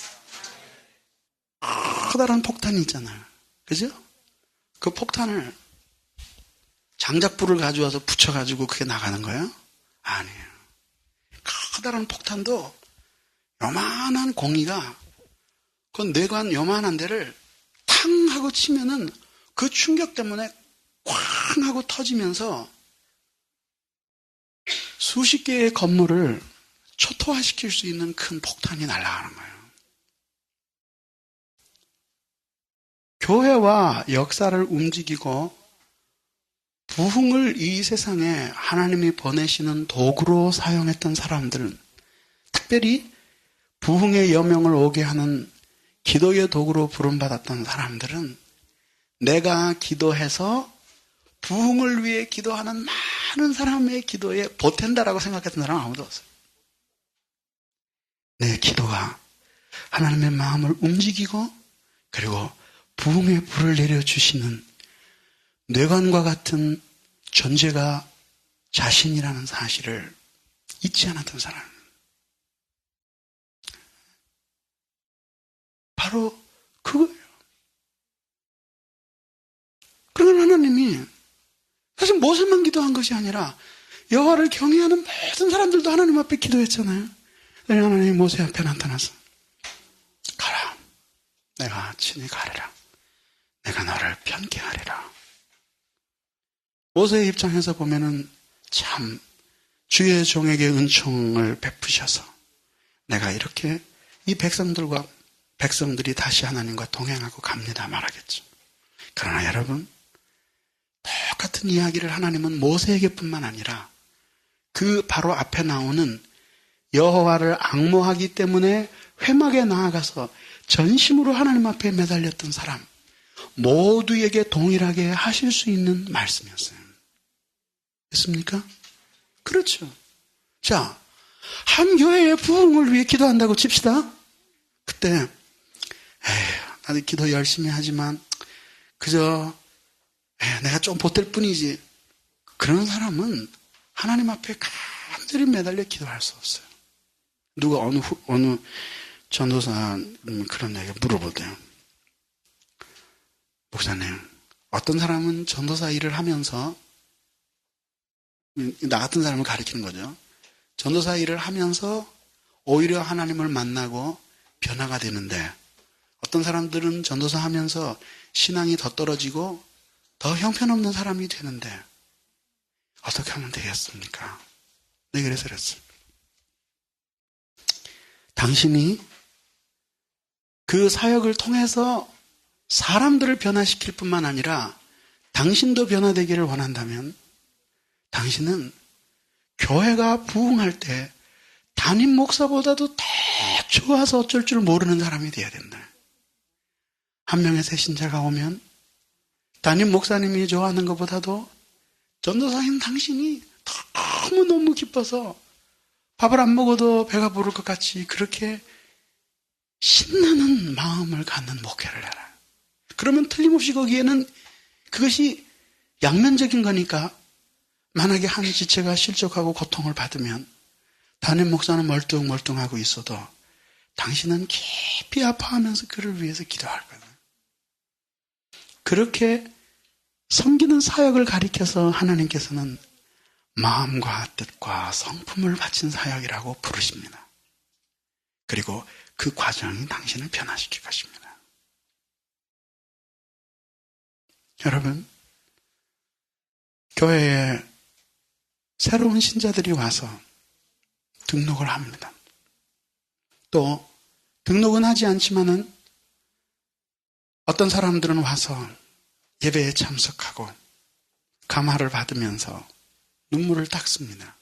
커다란 폭탄이 있잖아요. 그죠? 그 폭탄을 장작불을 가져와서 붙여가지고 그게 나가는 거예요? 아니에요. 커다란 폭탄도 요만한 공이가 그 뇌관 요만한 데를 탕 하고 치면은 그 충격 때문에 쾅 하고 터지면서 수십 개의 건물을 초토화시킬 수 있는 큰 폭탄이 날아가는 거예요. 교회와 역사를 움직이고 부흥을 이 세상에 하나님이 보내시는 도구로 사용했던 사람들은 특별히 부흥의 여명을 오게 하는 기도의 도구로 부름받았던 사람들은 내가 기도해서 부흥을 위해 기도하는 많은 사람의 기도에 보탠다라고 생각했던 사람은 아무도 없어요. 내 기도가 하나님의 마음을 움직이고 그리고 부흥의 불을 내려주시는 뇌관과 같은 존재가 자신이라는 사실을 잊지 않았던 사람. 바로 그거예요. 그러나 하나님이 사실 모세만 기도한 것이 아니라 여호와를 경외하는 모든 사람들도 하나님 앞에 기도했잖아요. 하나님이 모세 앞에 나타나서 가라. 내가 친히 가리라. 내가 너를 편케 하리라. 모세의 입장에서 보면은 참 주의 종에게 은총을 베푸셔서 내가 이렇게 이 백성들이 다시 하나님과 동행하고 갑니다 말하겠죠. 그러나 여러분 똑같은 이야기를 하나님은 모세에게뿐만 아니라 그 바로 앞에 나오는 여호와를 앙모하기 때문에 회막에 나아가서 전심으로 하나님 앞에 매달렸던 사람 모두에게 동일하게 하실 수 있는 말씀이었어요. 됐습니까? 그렇죠. 자, 한 교회의 부흥을 위해 기도한다고 칩시다. 그때 나도 기도 열심히 하지만 그저 내가 좀 보탤 뿐이지. 그런 사람은 하나님 앞에 간절히 매달려 기도할 수 없어요. 누가 어느 전도사 그런 얘기 물어보대요. 목사님, 어떤 사람은 전도사 일을 하면서 나 같은 사람을 가리키는 거죠. 전도사 일을 하면서 오히려 하나님을 만나고 변화가 되는데 어떤 사람들은 전도사 하면서 신앙이 더 떨어지고 더 형편없는 사람이 되는데 어떻게 하면 되겠습니까? 네, 그래서 그랬어요. 당신이 그 사역을 통해서 사람들을 변화시킬 뿐만 아니라 당신도 변화되기를 원한다면 당신은 교회가 부흥할 때 담임 목사보다도 더 좋아서 어쩔 줄 모르는 사람이 돼야 된다. 한 명의 새 신자가 오면 담임 목사님이 좋아하는 것보다도 전도사인 당신이 너무너무 기뻐서 밥을 안 먹어도 배가 부를 것 같이 그렇게 신나는 마음을 갖는 목회를 해라. 그러면 틀림없이 거기에는 그것이 양면적인 거니까 만약에 한 지체가 실족하고 고통을 받으면 담임 목사는 멀뚱멀뚱하고 있어도 당신은 깊이 아파하면서 그를 위해서 기도할 거예요. 그렇게 섬기는 사역을 가리켜서 하나님께서는 마음과 뜻과 성품을 바친 사역이라고 부르십니다. 그리고 그 과정이 당신을 변화시킬 것입니다. 여러분, 교회에 새로운 신자들이 와서 등록을 합니다. 또 등록은 하지 않지만은 어떤 사람들은 와서 예배에 참석하고 감화를 받으면서 눈물을 닦습니다.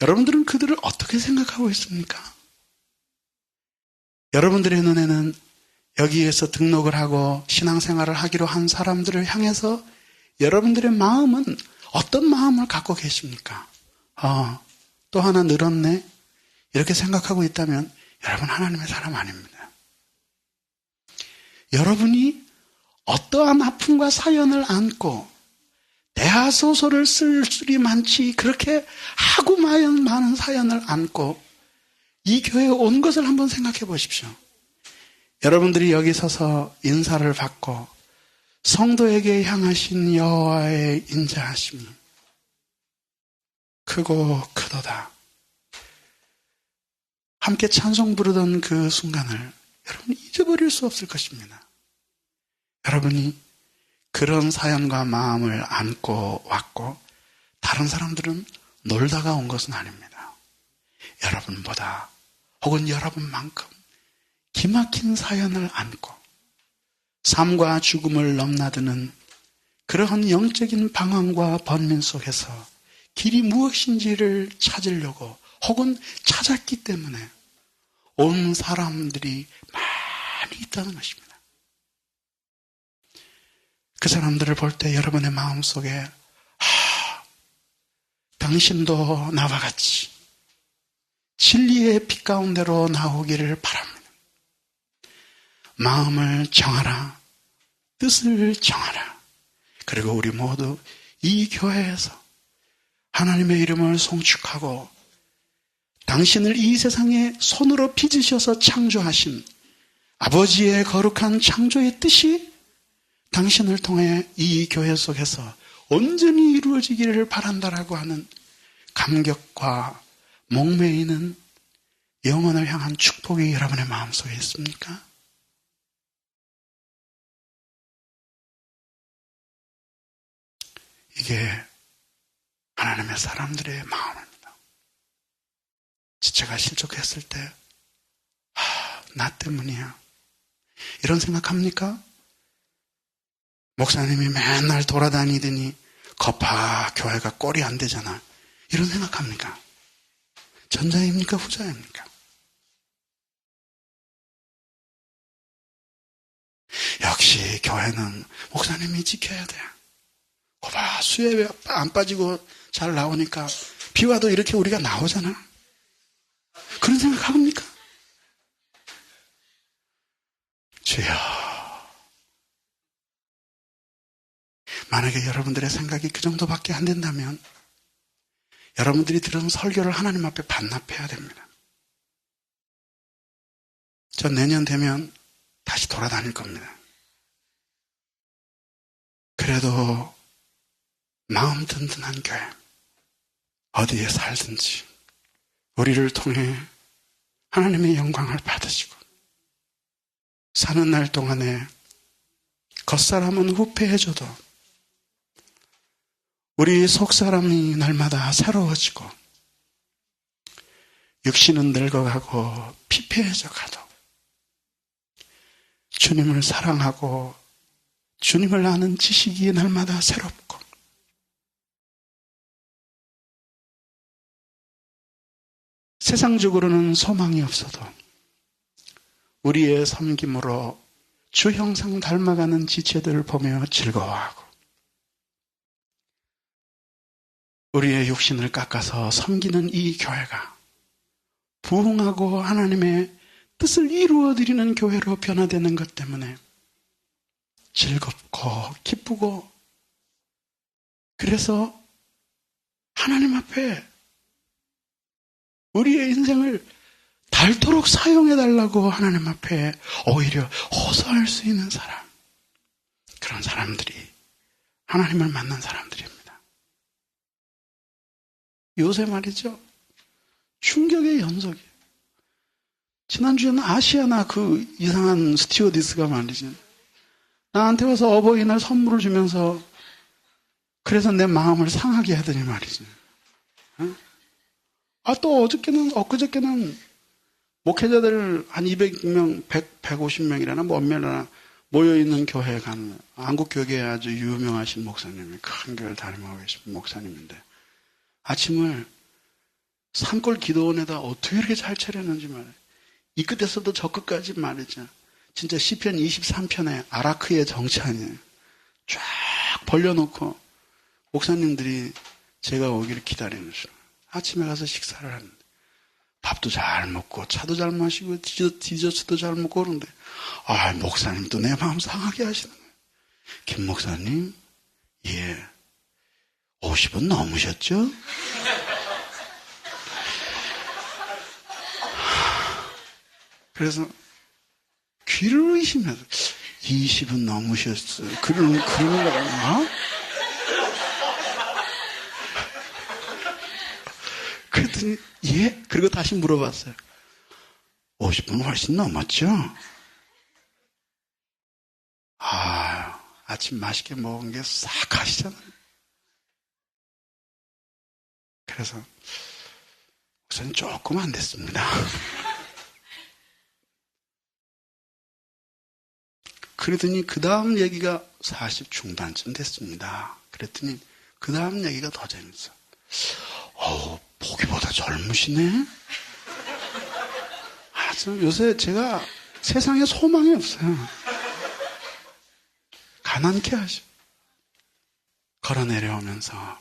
여러분들은 그들을 어떻게 생각하고 있습니까? 여러분들의 눈에는 여기에서 등록을 하고 신앙생활을 하기로 한 사람들을 향해서 여러분들의 마음은 어떤 마음을 갖고 계십니까? 또 하나 늘었네? 이렇게 생각하고 있다면 여러분 하나님의 사람 아닙니다. 여러분이 어떠한 아픔과 사연을 안고 대하소설을 쓸 줄이 많지 그렇게 하고 많은 사연을 안고 이 교회에 온 것을 한번 생각해 보십시오. 여러분들이 여기 서서 인사를 받고 성도에게 향하신 여호와의 인자하심이 크고 크도다. 함께 찬송 부르던 그 순간을 여러분이 잊어버릴 수 없을 것입니다. 여러분이 그런 사연과 마음을 안고 왔고 다른 사람들은 놀다가 온 것은 아닙니다. 여러분보다 혹은 여러분만큼 기막힌 사연을 안고 삶과 죽음을 넘나드는 그러한 영적인 방황과 번민 속에서 길이 무엇인지를 찾으려고 혹은 찾았기 때문에 온 사람들이 많이 있다는 것입니다. 그 사람들을 볼 때 여러분의 마음속에 당신도 나와 같이 진리의 빛 가운데로 나오기를 바랍니다. 마음을 정하라. 뜻을 정하라. 그리고 우리 모두 이 교회에서 하나님의 이름을 송축하고 당신을 이 세상에 손으로 빚으셔서 창조하신 아버지의 거룩한 창조의 뜻이 당신을 통해 이 교회 속에서 온전히 이루어지기를 바란다라고 하는 감격과 목매이는 영혼을 향한 축복이 여러분의 마음속에 있습니까? 이게 하나님의 사람들의 마음입니다. 지체가 실족했을 때 나 때문이야. 이런 생각합니까? 목사님이 맨날 돌아다니더니 거파 교회가 꼴이 안 되잖아. 이런 생각합니까? 전자입니까? 후자입니까? 역시 교회는 목사님이 지켜야 돼. 거봐 수협에 안 빠지고 잘 나오니까 비 와도 이렇게 우리가 나오잖아. 그런 생각합니까? 주여, 만약에 여러분들의 생각이 그 정도밖에 안 된다면 여러분들이 들은 설교를 하나님 앞에 반납해야 됩니다. 전 내년 되면 다시 돌아다닐 겁니다. 그래도 마음 든든한 교회, 어디에 살든지 우리를 통해 하나님의 영광을 받으시고 사는 날 동안에 겉사람은 후패해져도 우리 속사람이 날마다 새로워지고 육신은 늙어가고 피폐해져 가도 주님을 사랑하고 주님을 아는 지식이 날마다 새롭고 세상적으로는 소망이 없어도 우리의 섬김으로 주 형상 닮아가는 지체들을 보며 즐거워하고 우리의 육신을 깎아서 섬기는 이 교회가 부흥하고 하나님의 뜻을 이루어드리는 교회로 변화되는 것 때문에 즐겁고 기쁘고, 그래서 하나님 앞에 우리의 인생을 닳도록 사용해달라고 하나님 앞에 오히려 호소할 수 있는 사람, 그런 사람들이 하나님을 만난 사람들입니다. 요새 말이죠, 충격의 연속이에요. 지난주에는 아시아나 그 이상한 스튜어디스가 말이죠, 나한테 와서 어버이날 선물을 주면서 그래서 내 마음을 상하게 하더니 말이죠. 또 엊그저께는 목회자들 한 200명, 150명이라나 몇 명이라나 모여있는 교회에 가는, 한국교계에 아주 유명하신 목사님이, 큰 교회를 다니고 계신 목사님인데, 아침을 산골 기도원에다 어떻게 이렇게 잘 차렸는지 말이에요. 이 끝에서도 저 끝까지 말이죠, 진짜 시편 23편에 아라크의 정찬이에요. 쫙 벌려놓고 목사님들이 제가 오기를 기다리는 중. 아침에 가서 식사를 하는데 밥도 잘 먹고 차도 잘 마시고 디저트도 잘 먹고 그러는데, 목사님도 내 마음 상하게 하시는 거예요. 김 목사님, 50은 넘으셨죠? 그래서 귀를 의심해서 20은 넘으셨어요. 그러는 거라나? 그랬더니 그리고 다시 물어봤어요. 50분 훨씬 넘었죠? 아침 맛있게 먹은 게 싹 가시잖아요. 그래서 우선 조금 안 됐습니다. 그러더니 그 다음 얘기가 40 중반쯤 됐습니다. 그랬더니 그 다음 얘기가 더 재밌어. 보기보다 젊으시네? 요새 제가 세상에 소망이 없어요. 가난케 하셔. 걸어 내려오면서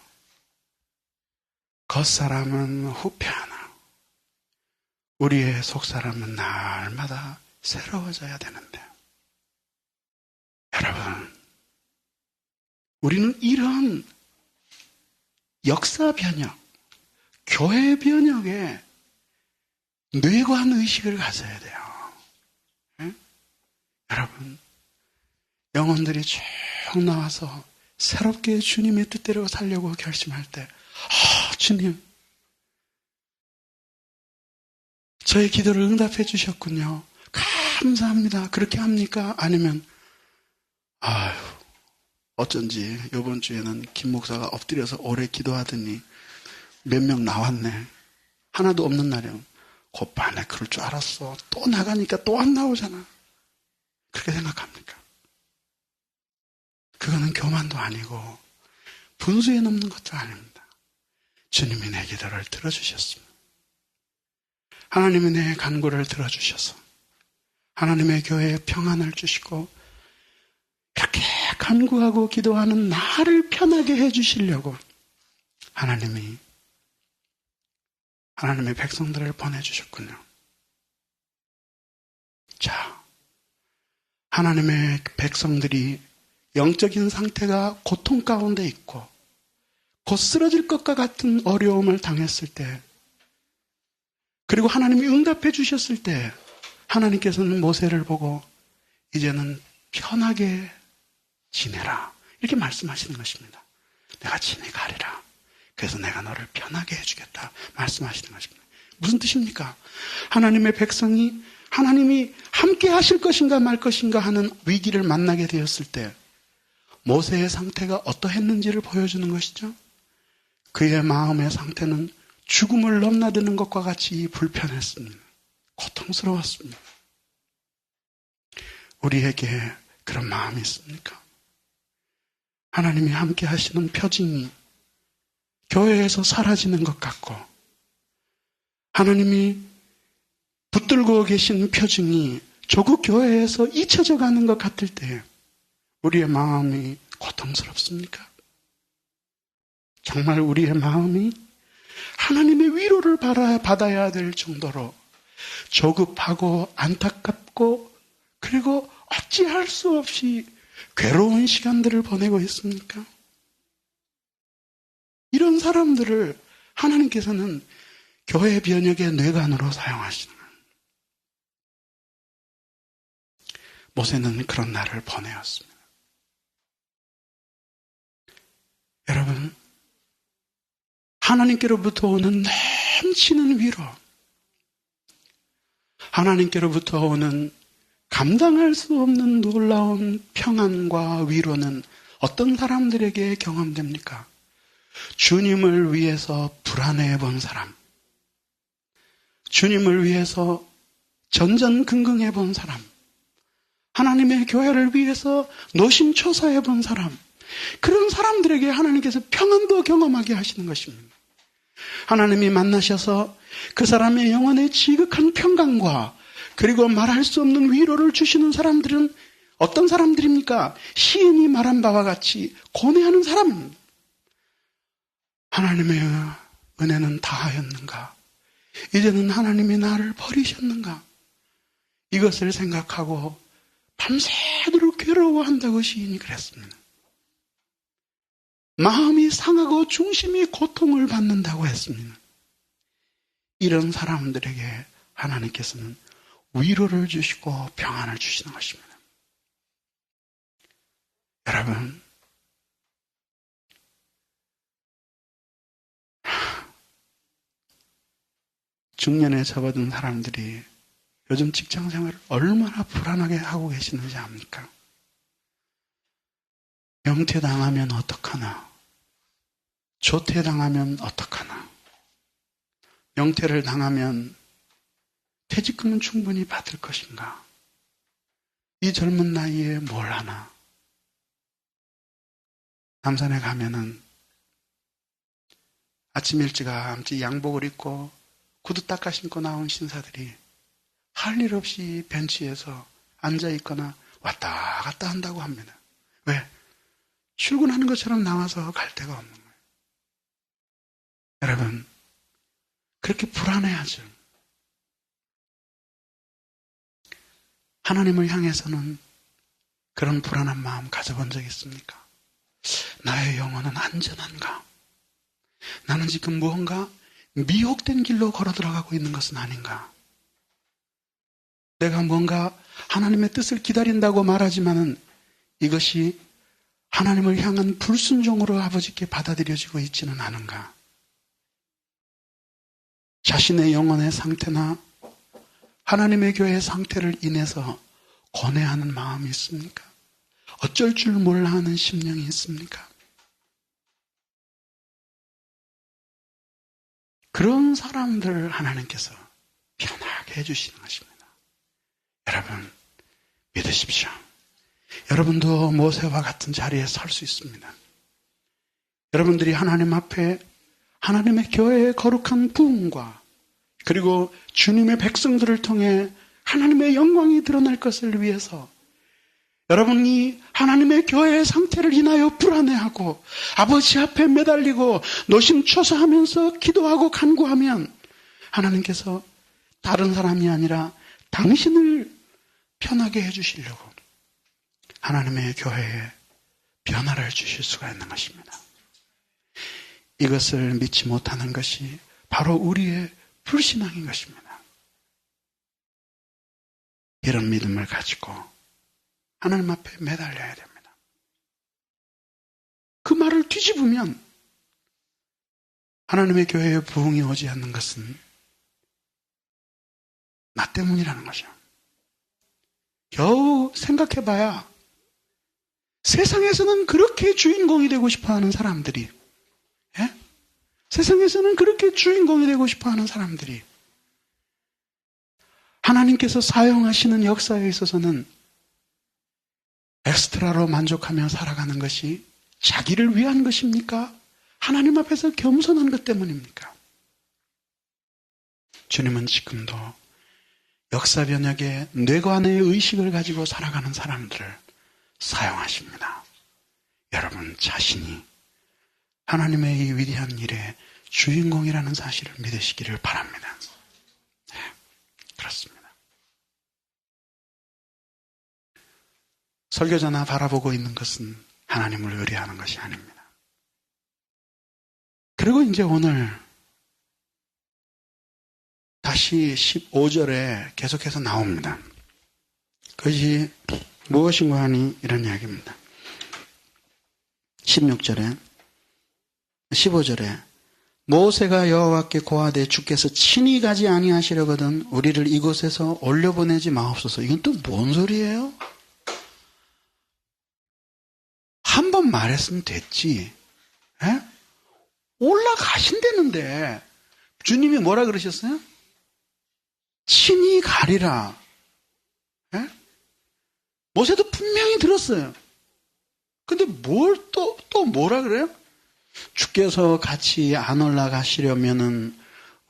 겉사람은 후패하나 우리의 속사람은 날마다 새로워져야 되는데, 여러분, 우리는 이런 역사 변혁, 교회 변혁에 뇌관 의식을 가져야 돼요. 네? 여러분, 영혼들이 쭉 나와서 새롭게 주님의 뜻대로 살려고 결심할 때, 주님, 저의 기도를 응답해 주셨군요. 감사합니다. 그렇게 합니까? 아니면 어쩐지 이번 주에는 김 목사가 엎드려서 오래 기도하더니 몇 명 나왔네. 하나도 없는 날이면 곧반에 그럴 줄 알았어. 또 나가니까 또 안 나오잖아. 그렇게 생각합니까? 그거는 교만도 아니고 분수에 넘는 것도 아닙니다. 주님이 내 기도를 들어주셨습니다. 하나님이 내 간구를 들어주셔서 하나님의 교회에 평안을 주시고 이렇게 간구하고 기도하는 나를 편하게 해주시려고 하나님의 백성들을 보내주셨군요. 자, 하나님의 백성들이 영적인 상태가 고통 가운데 있고 곧 쓰러질 것과 같은 어려움을 당했을 때, 그리고 하나님이 응답해 주셨을 때 하나님께서는 모세를 보고 이제는 편하게 지내라, 이렇게 말씀하시는 것입니다. 내가 지내가리라. 그래서 내가 너를 편하게 해주겠다 말씀하시는 것입니다. 무슨 뜻입니까? 하나님의 백성이 하나님이 함께 하실 것인가 말 것인가 하는 위기를 만나게 되었을 때 모세의 상태가 어떠했는지를 보여주는 것이죠. 그의 마음의 상태는 죽음을 넘나드는 것과 같이 불편했습니다. 고통스러웠습니다. 우리에게 그런 마음이 있습니까? 하나님이 함께 하시는 표징이 교회에서 사라지는 것 같고, 하나님이 붙들고 계신 표징이 조국 교회에서 잊혀져 가는 것 같을 때 우리의 마음이 고통스럽습니까? 정말 우리의 마음이 하나님의 위로를 받아야 될 정도로 조급하고 안타깝고, 그리고 어찌할 수 없이 괴로운 시간들을 보내고 있습니까? 이런 사람들을 하나님께서는 교회 변혁의 뇌관으로 사용하시는 거예요. 모세는 그런 날을 보내었습니다. 여러분, 하나님께로부터 오는 넘치는 위로, 하나님께로부터 오는 감당할 수 없는 놀라운 평안과 위로는 어떤 사람들에게 경험됩니까? 주님을 위해서 불안해해 본 사람, 주님을 위해서 전전긍긍해 본 사람, 하나님의 교회를 위해서 노심초사해 본 사람, 그런 사람들에게 하나님께서 평안도 경험하게 하시는 것입니다. 하나님이 만나셔서 그 사람의 영혼의 지극한 평강과 그리고 말할 수 없는 위로를 주시는 사람들은 어떤 사람들입니까? 시인이 말한 바와 같이 고뇌하는 사람입니다. 하나님의 은혜는 다하였는가? 이제는 하나님이 나를 버리셨는가? 이것을 생각하고 밤새도록 괴로워한다고 시인이 그랬습니다. 마음이 상하고 중심이 고통을 받는다고 했습니다. 이런 사람들에게 하나님께서는 위로를 주시고 평안을 주시는 것입니다. 여러분, 중년에 접어든 사람들이 요즘 직장 생활을 얼마나 불안하게 하고 계시는지 압니까? 명퇴당하면 어떡하나? 조퇴당하면 어떡하나? 명퇴를 당하면 퇴직금은 충분히 받을 것인가? 이 젊은 나이에 뭘 하나? 남산에 가면은 아침 일찌감치 양복을 입고 구두 닦아 신고 나온 신사들이 할 일 없이 벤치에서 앉아있거나 왔다 갔다 한다고 합니다. 왜? 출근하는 것처럼 나와서 갈 데가 없는 거예요. 여러분, 그렇게 불안해하죠. 하나님을 향해서는 그런 불안한 마음 가져본 적 있습니까? 나의 영혼은 안전한가? 나는 지금 무언가 미혹된 길로 걸어 들어가고 있는 것은 아닌가? 내가 뭔가 하나님의 뜻을 기다린다고 말하지만은 이것이 하나님을 향한 불순종으로 아버지께 받아들여지고 있지는 않은가? 자신의 영혼의 상태나 하나님의 교회의 상태를 인해서 고뇌하는 마음이 있습니까? 어쩔 줄 몰라 하는 심령이 있습니까? 그런 사람들을 하나님께서 편하게 해주시는 것입니다. 여러분, 믿으십시오. 여러분도 모세와 같은 자리에 설 수 있습니다. 여러분들이 하나님 앞에 하나님의 교회의 거룩한 부흥과 그리고 주님의 백성들을 통해 하나님의 영광이 드러날 것을 위해서 여러분이 하나님의 교회의 상태를 인하여 불안해하고 아버지 앞에 매달리고 노심초사하면서 기도하고 간구하면 하나님께서 다른 사람이 아니라 당신을 편하게 해주시려고 하나님의 교회에 변화를 주실 수가 있는 것입니다. 이것을 믿지 못하는 것이 바로 우리의 불신앙인 것입니다. 이런 믿음을 가지고 하나님 앞에 매달려야 됩니다. 그 말을 뒤집으면 하나님의 교회에 부흥이 오지 않는 것은 나 때문이라는 거죠. 겨우 생각해봐야 세상에서는 그렇게 주인공이 되고 싶어하는 사람들이 세상에서는 그렇게 주인공이 되고 싶어하는 사람들이 하나님께서 사용하시는 역사에 있어서는 엑스트라로 만족하며 살아가는 것이 자기를 위한 것입니까? 하나님 앞에서 겸손한 것 때문입니까? 주님은 지금도 역사 변혁의 뇌관의 의식을 가지고 살아가는 사람들을 사용하십니다. 여러분 자신이 하나님의 이 위대한 일의 주인공이라는 사실을 믿으시기를 바랍니다. 네, 그렇습니다. 설교자나 바라보고 있는 것은 하나님을 의뢰하는 것이 아닙니다. 그리고 이제 오늘 다시 15절에 계속해서 나옵니다. 그것이 무엇인가 하니 이런 이야기입니다. 16절에 15절에 모세가 여호와께 고하되 주께서 친히 가지 아니하시려거든 우리를 이곳에서 올려보내지 마옵소서. 이건 또 뭔 소리예요? 한 번 말했으면 됐지. 에? 올라가신다는데 주님이 뭐라 그러셨어요? 친히 가리라. 에? 모세도 분명히 들었어요. 근데 또 뭐라 그래요? 주께서 같이 안 올라가시려면은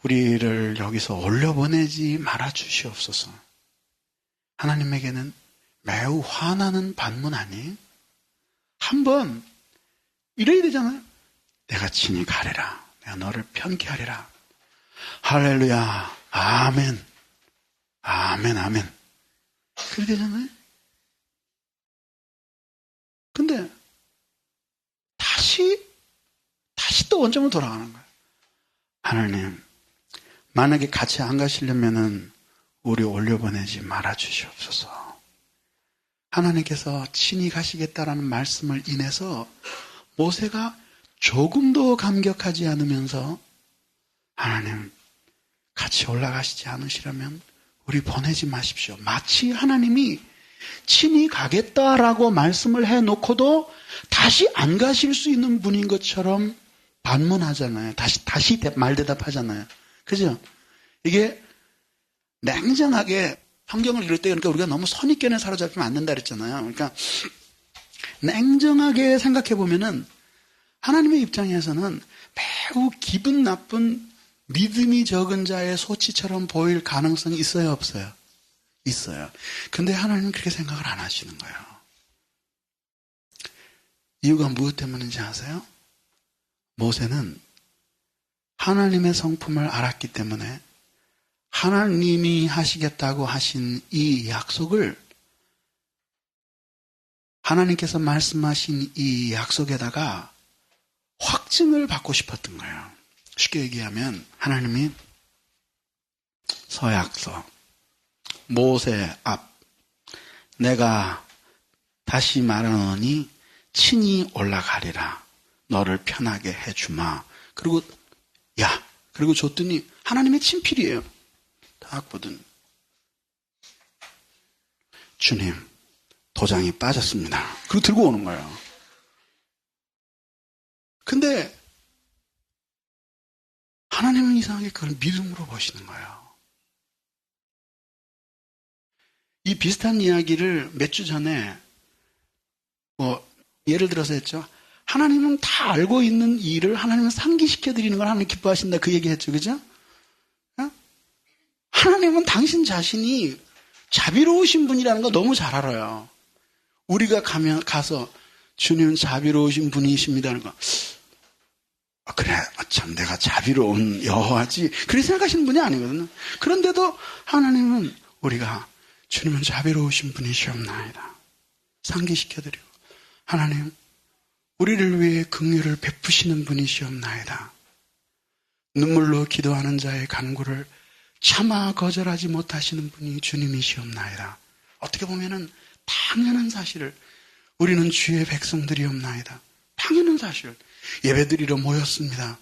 우리를 여기서 올려보내지 말아 주시옵소서. 하나님에게는 매우 화나는 반문 아니에요? 한번 이래야 되잖아요. 내가 친히 가리라. 내가 너를 편케 하리라. 할렐루야. 아멘. 아멘, 아멘. 그래야 되잖아요. 근데 다시 또 원점으로 돌아가는 거예요. 하나님, 만약에 같이 안 가시려면은 우리 올려보내지 말아 주시옵소서. 하나님께서 친히 가시겠다라는 말씀을 인해서 모세가 조금도 감격하지 않으면서 하나님, 같이 올라가시지 않으시려면 우리 보내지 마십시오. 마치 하나님이 친히 가겠다라고 말씀을 해놓고도 다시 안 가실 수 있는 분인 것처럼 반문하잖아요. 다시 말대답하잖아요. 그죠? 이게 냉정하게 성경을 읽을 때 그러니까 우리가 너무 선입견에 사로잡히면 안 된다 그랬잖아요. 그러니까 냉정하게 생각해 보면은 하나님의 입장에서는 매우 기분 나쁜 믿음이 적은 자의 소치처럼 보일 가능성이 있어요, 없어요? 있어요. 근데 하나님은 그렇게 생각을 안 하시는 거예요. 이유가 무엇 때문인지 아세요? 모세는 하나님의 성품을 알았기 때문에 하나님이 하시겠다고 하신 이 약속을 하나님께서 말씀하신 이 약속에다가 확증을 받고 싶었던 거예요. 쉽게 얘기하면 하나님이 서약서, 모세 앞, 내가 다시 말하노니 친히 올라가리라. 너를 편하게 해주마. 그리고 그리고 줬더니 하나님의 친필이에요. 딱 보더니 주님, 도장이 빠졌습니다. 그리고 들고 오는 거예요. 근데 하나님은 이상하게 그걸 믿음으로 보시는 거예요. 이 비슷한 이야기를 몇 주 전에 예를 들어서 했죠. 하나님은 다 알고 있는 일을 하나님은 상기시켜 드리는 걸 하나님 기뻐하신다 그 얘기했죠. 그죠? 하나님은 당신 자신이 자비로우신 분이라는 거 너무 잘 알아요. 우리가 가서 주님은 자비로우신 분이십니다 하는 거. 그래, 참 내가 자비로운 여호와지. 그렇게 생각하시는 분이 아니거든요. 그런데도 하나님은 우리가 주님은 자비로우신 분이시옵나이다. 상기시켜드리고 하나님 우리를 위해 긍휼을 베푸시는 분이시옵나이다. 눈물로 기도하는 자의 간구를 차마 거절하지 못하시는 분이 주님이시옵나이다. 어떻게 보면은 당연한 사실을 우리는 주의 백성들이옵나이다. 당연한 사실. 예배드리러 모였습니다.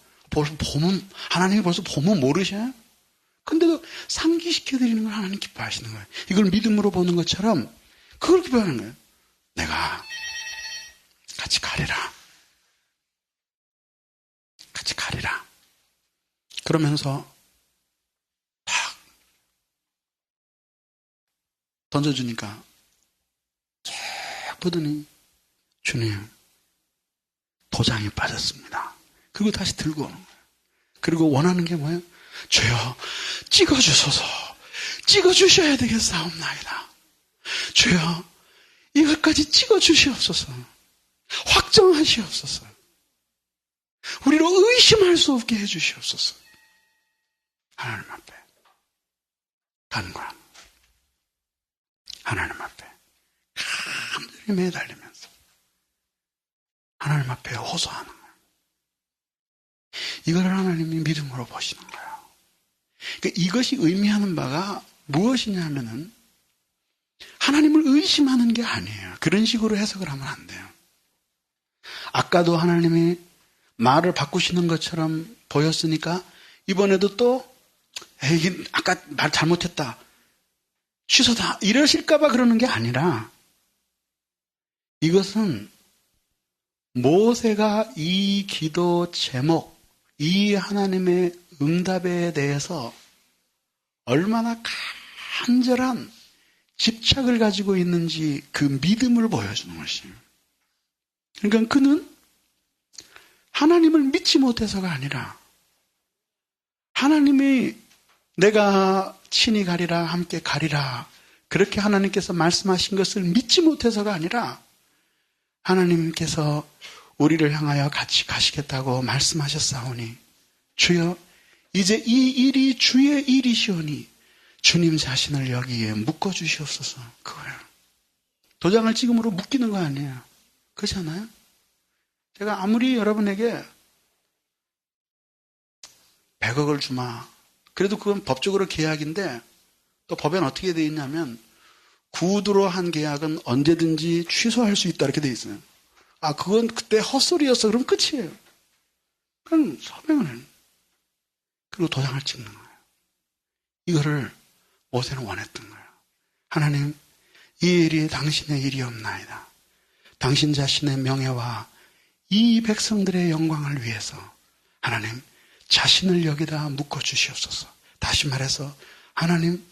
하나님이 벌써 보면 모르셔요? 근데도 상기시켜드리는 걸 하나님 기뻐하시는 거예요. 이걸 믿음으로 보는 것처럼 그걸 기뻐하는 거예요. 내가 같이 가리라. 같이 가리라. 그러면서 탁 던져주니까 쫙 보더니 주님 도장이 빠졌습니다. 그리고 다시 들고 오는 거예요. 그리고 원하는 게 뭐예요? 주여 찍어주소서. 찍어주셔야 되겠사옵나이다. 주여 이것까지 찍어주시옵소서. 확정하시옵소서. 우리로 의심할 수 없게 해주시옵소서. 하나님 앞에 간구합니다. 하나님 앞에 간절히 매달리면서 하나님 앞에 호소하는 거예요. 이걸 하나님이 믿음으로 보시는 거예요. 그러니까 이것이 의미하는 바가 무엇이냐면은 하나님을 의심하는 게 아니에요. 그런 식으로 해석을 하면 안 돼요. 아까도 하나님이 말을 바꾸시는 것처럼 보였으니까 이번에도 또 에이, 아까 말 잘못했다. 취소다. 이러실까봐 그러는 게 아니라 이것은 모세가 이 기도 제목, 이 하나님의 응답에 대해서 얼마나 간절한 집착을 가지고 있는지 그 믿음을 보여주는 것이에요. 그러니까 그는 하나님을 믿지 못해서가 아니라 하나님이 내가 친히 가리라 함께 가리라 그렇게 하나님께서 말씀하신 것을 믿지 못해서가 아니라 하나님께서 우리를 향하여 같이 가시겠다고 말씀하셨사오니 주여 이제 이 일이 주의 일이시오니 주님 자신을 여기에 묶어주시옵소서. 그거예요. 도장을 찍음으로 묶이는 거 아니에요. 그렇잖아요? 제가 아무리 여러분에게 100억을 주마. 그래도 그건 법적으로 계약인데 또 법에는 어떻게 되어 있냐면 구두로 한 계약은 언제든지 취소할 수 있다 이렇게 되어 있어요. 아 그건 그때 헛소리였어. 그럼 끝이에요. 그럼 서명을 해요. 그리고 도장을 찍는 거예요. 이거를 모세는 원했던 거예요. 하나님 이 일이 당신의 일이옵나이다. 당신 자신의 명예와 이 백성들의 영광을 위해서 하나님 자신을 여기다 묶어주시옵소서. 다시 말해서 하나님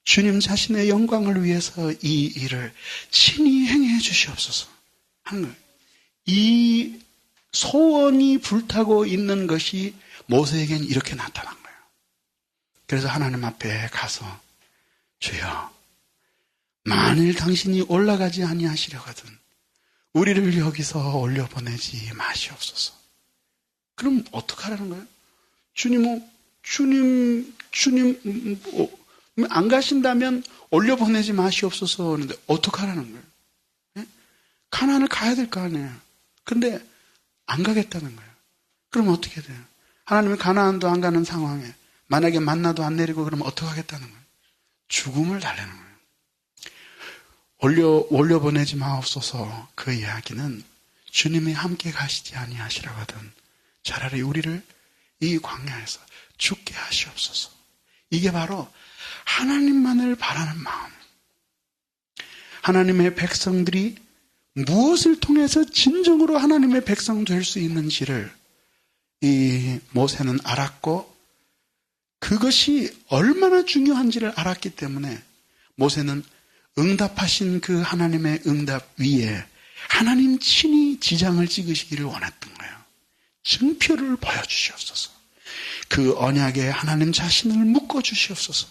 주님 자신의 영광을 위해서 이 일을 친히 행해 주시옵소서 하는 거예요. 이 소원이 불타고 있는 것이 모세에겐 이렇게 나타난 거예요. 그래서 하나님 앞에 가서 주여 만일 당신이 올라가지 아니하시려거든 우리를 여기서 올려보내지 마시옵소서. 그럼 어떡하라는 거예요? 주님 안 가신다면 올려보내지 마시옵소서 하는데 어떡하라는 거예요? 네? 가나안을 가야 될 거 아니에요. 근데 안 가겠다는 거예요. 그럼 어떻게 돼요? 하나님이 가나안도 안 가는 상황에 만약에 만나도 안 내리고 그러면 어떡하겠다는 거예요? 죽음을 달래는 거예요. 올려보내지 마옵소서. 그 이야기는 주님이 함께 가시지 아니하시라거든 차라리 우리를 이 광야에서 죽게 하시옵소서. 이게 바로 하나님만을 바라는 마음. 하나님의 백성들이 무엇을 통해서 진정으로 하나님의 백성 될 수 있는지를 이 모세는 알았고 그것이 얼마나 중요한지를 알았기 때문에 모세는 응답하신 그 하나님의 응답 위에 하나님 친히 지장을 찍으시기를 원했던 거예요. 증표를 보여주시옵소서. 그 언약에 하나님 자신을 묶어주시옵소서.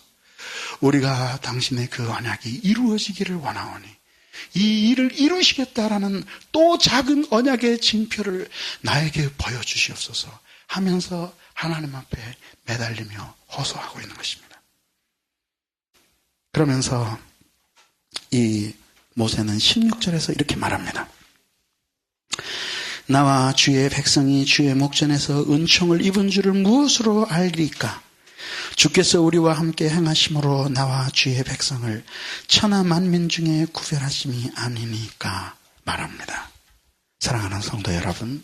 우리가 당신의 그 언약이 이루어지기를 원하오니 이 일을 이루시겠다라는 또 작은 언약의 징표를 나에게 보여주시옵소서 하면서 하나님 앞에 매달리며 호소하고 있는 것입니다. 그러면서 이 모세는 16절에서 이렇게 말합니다. 나와 주의 백성이 주의 목전에서 은총을 입은 줄을 무엇으로 알리까? 주께서 우리와 함께 행하심으로 나와 주의 백성을 천하 만민 중에 구별하심이 아니니까 말합니다. 사랑하는 성도 여러분,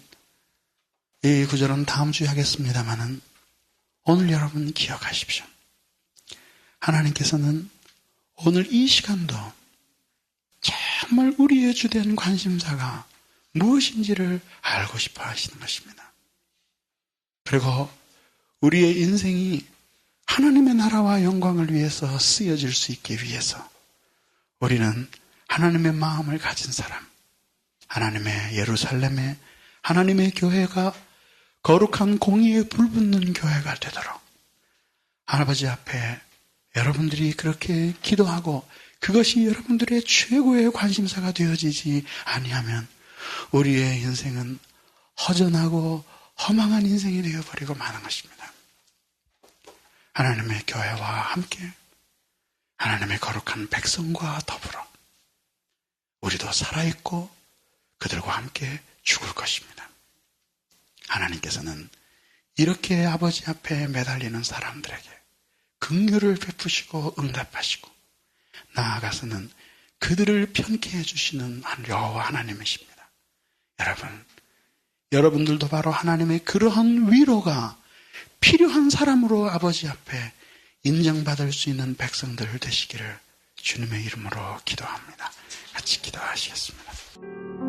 이 구절은 다음 주에 하겠습니다마는 오늘 여러분 기억하십시오. 하나님께서는 오늘 이 시간도 정말 우리의 주된 관심사가 무엇인지를 알고 싶어 하시는 것입니다. 그리고 우리의 인생이 하나님의 나라와 영광을 위해서 쓰여질 수 있기 위해서 우리는 하나님의 마음을 가진 사람, 하나님의 예루살렘에 하나님의 교회가 거룩한 공의에 불붙는 교회가 되도록 아버지 앞에 여러분들이 그렇게 기도하고 그것이 여러분들의 최고의 관심사가 되어지지 아니하면 우리의 인생은 허전하고 허망한 인생이 되어버리고 마는 것입니다. 하나님의 교회와 함께 하나님의 거룩한 백성과 더불어 우리도 살아있고 그들과 함께 죽을 것입니다. 하나님께서는 이렇게 아버지 앞에 매달리는 사람들에게 긍휼을 베푸시고 응답하시고 나아가서는 그들을 편케 해주시는 여호와 하나님이십니다. 여러분들도 바로 하나님의 그러한 위로가 필요한 사람으로 아버지 앞에 인정받을 수 있는 백성들 되시기를 주님의 이름으로 기도합니다. 같이 기도하시겠습니다.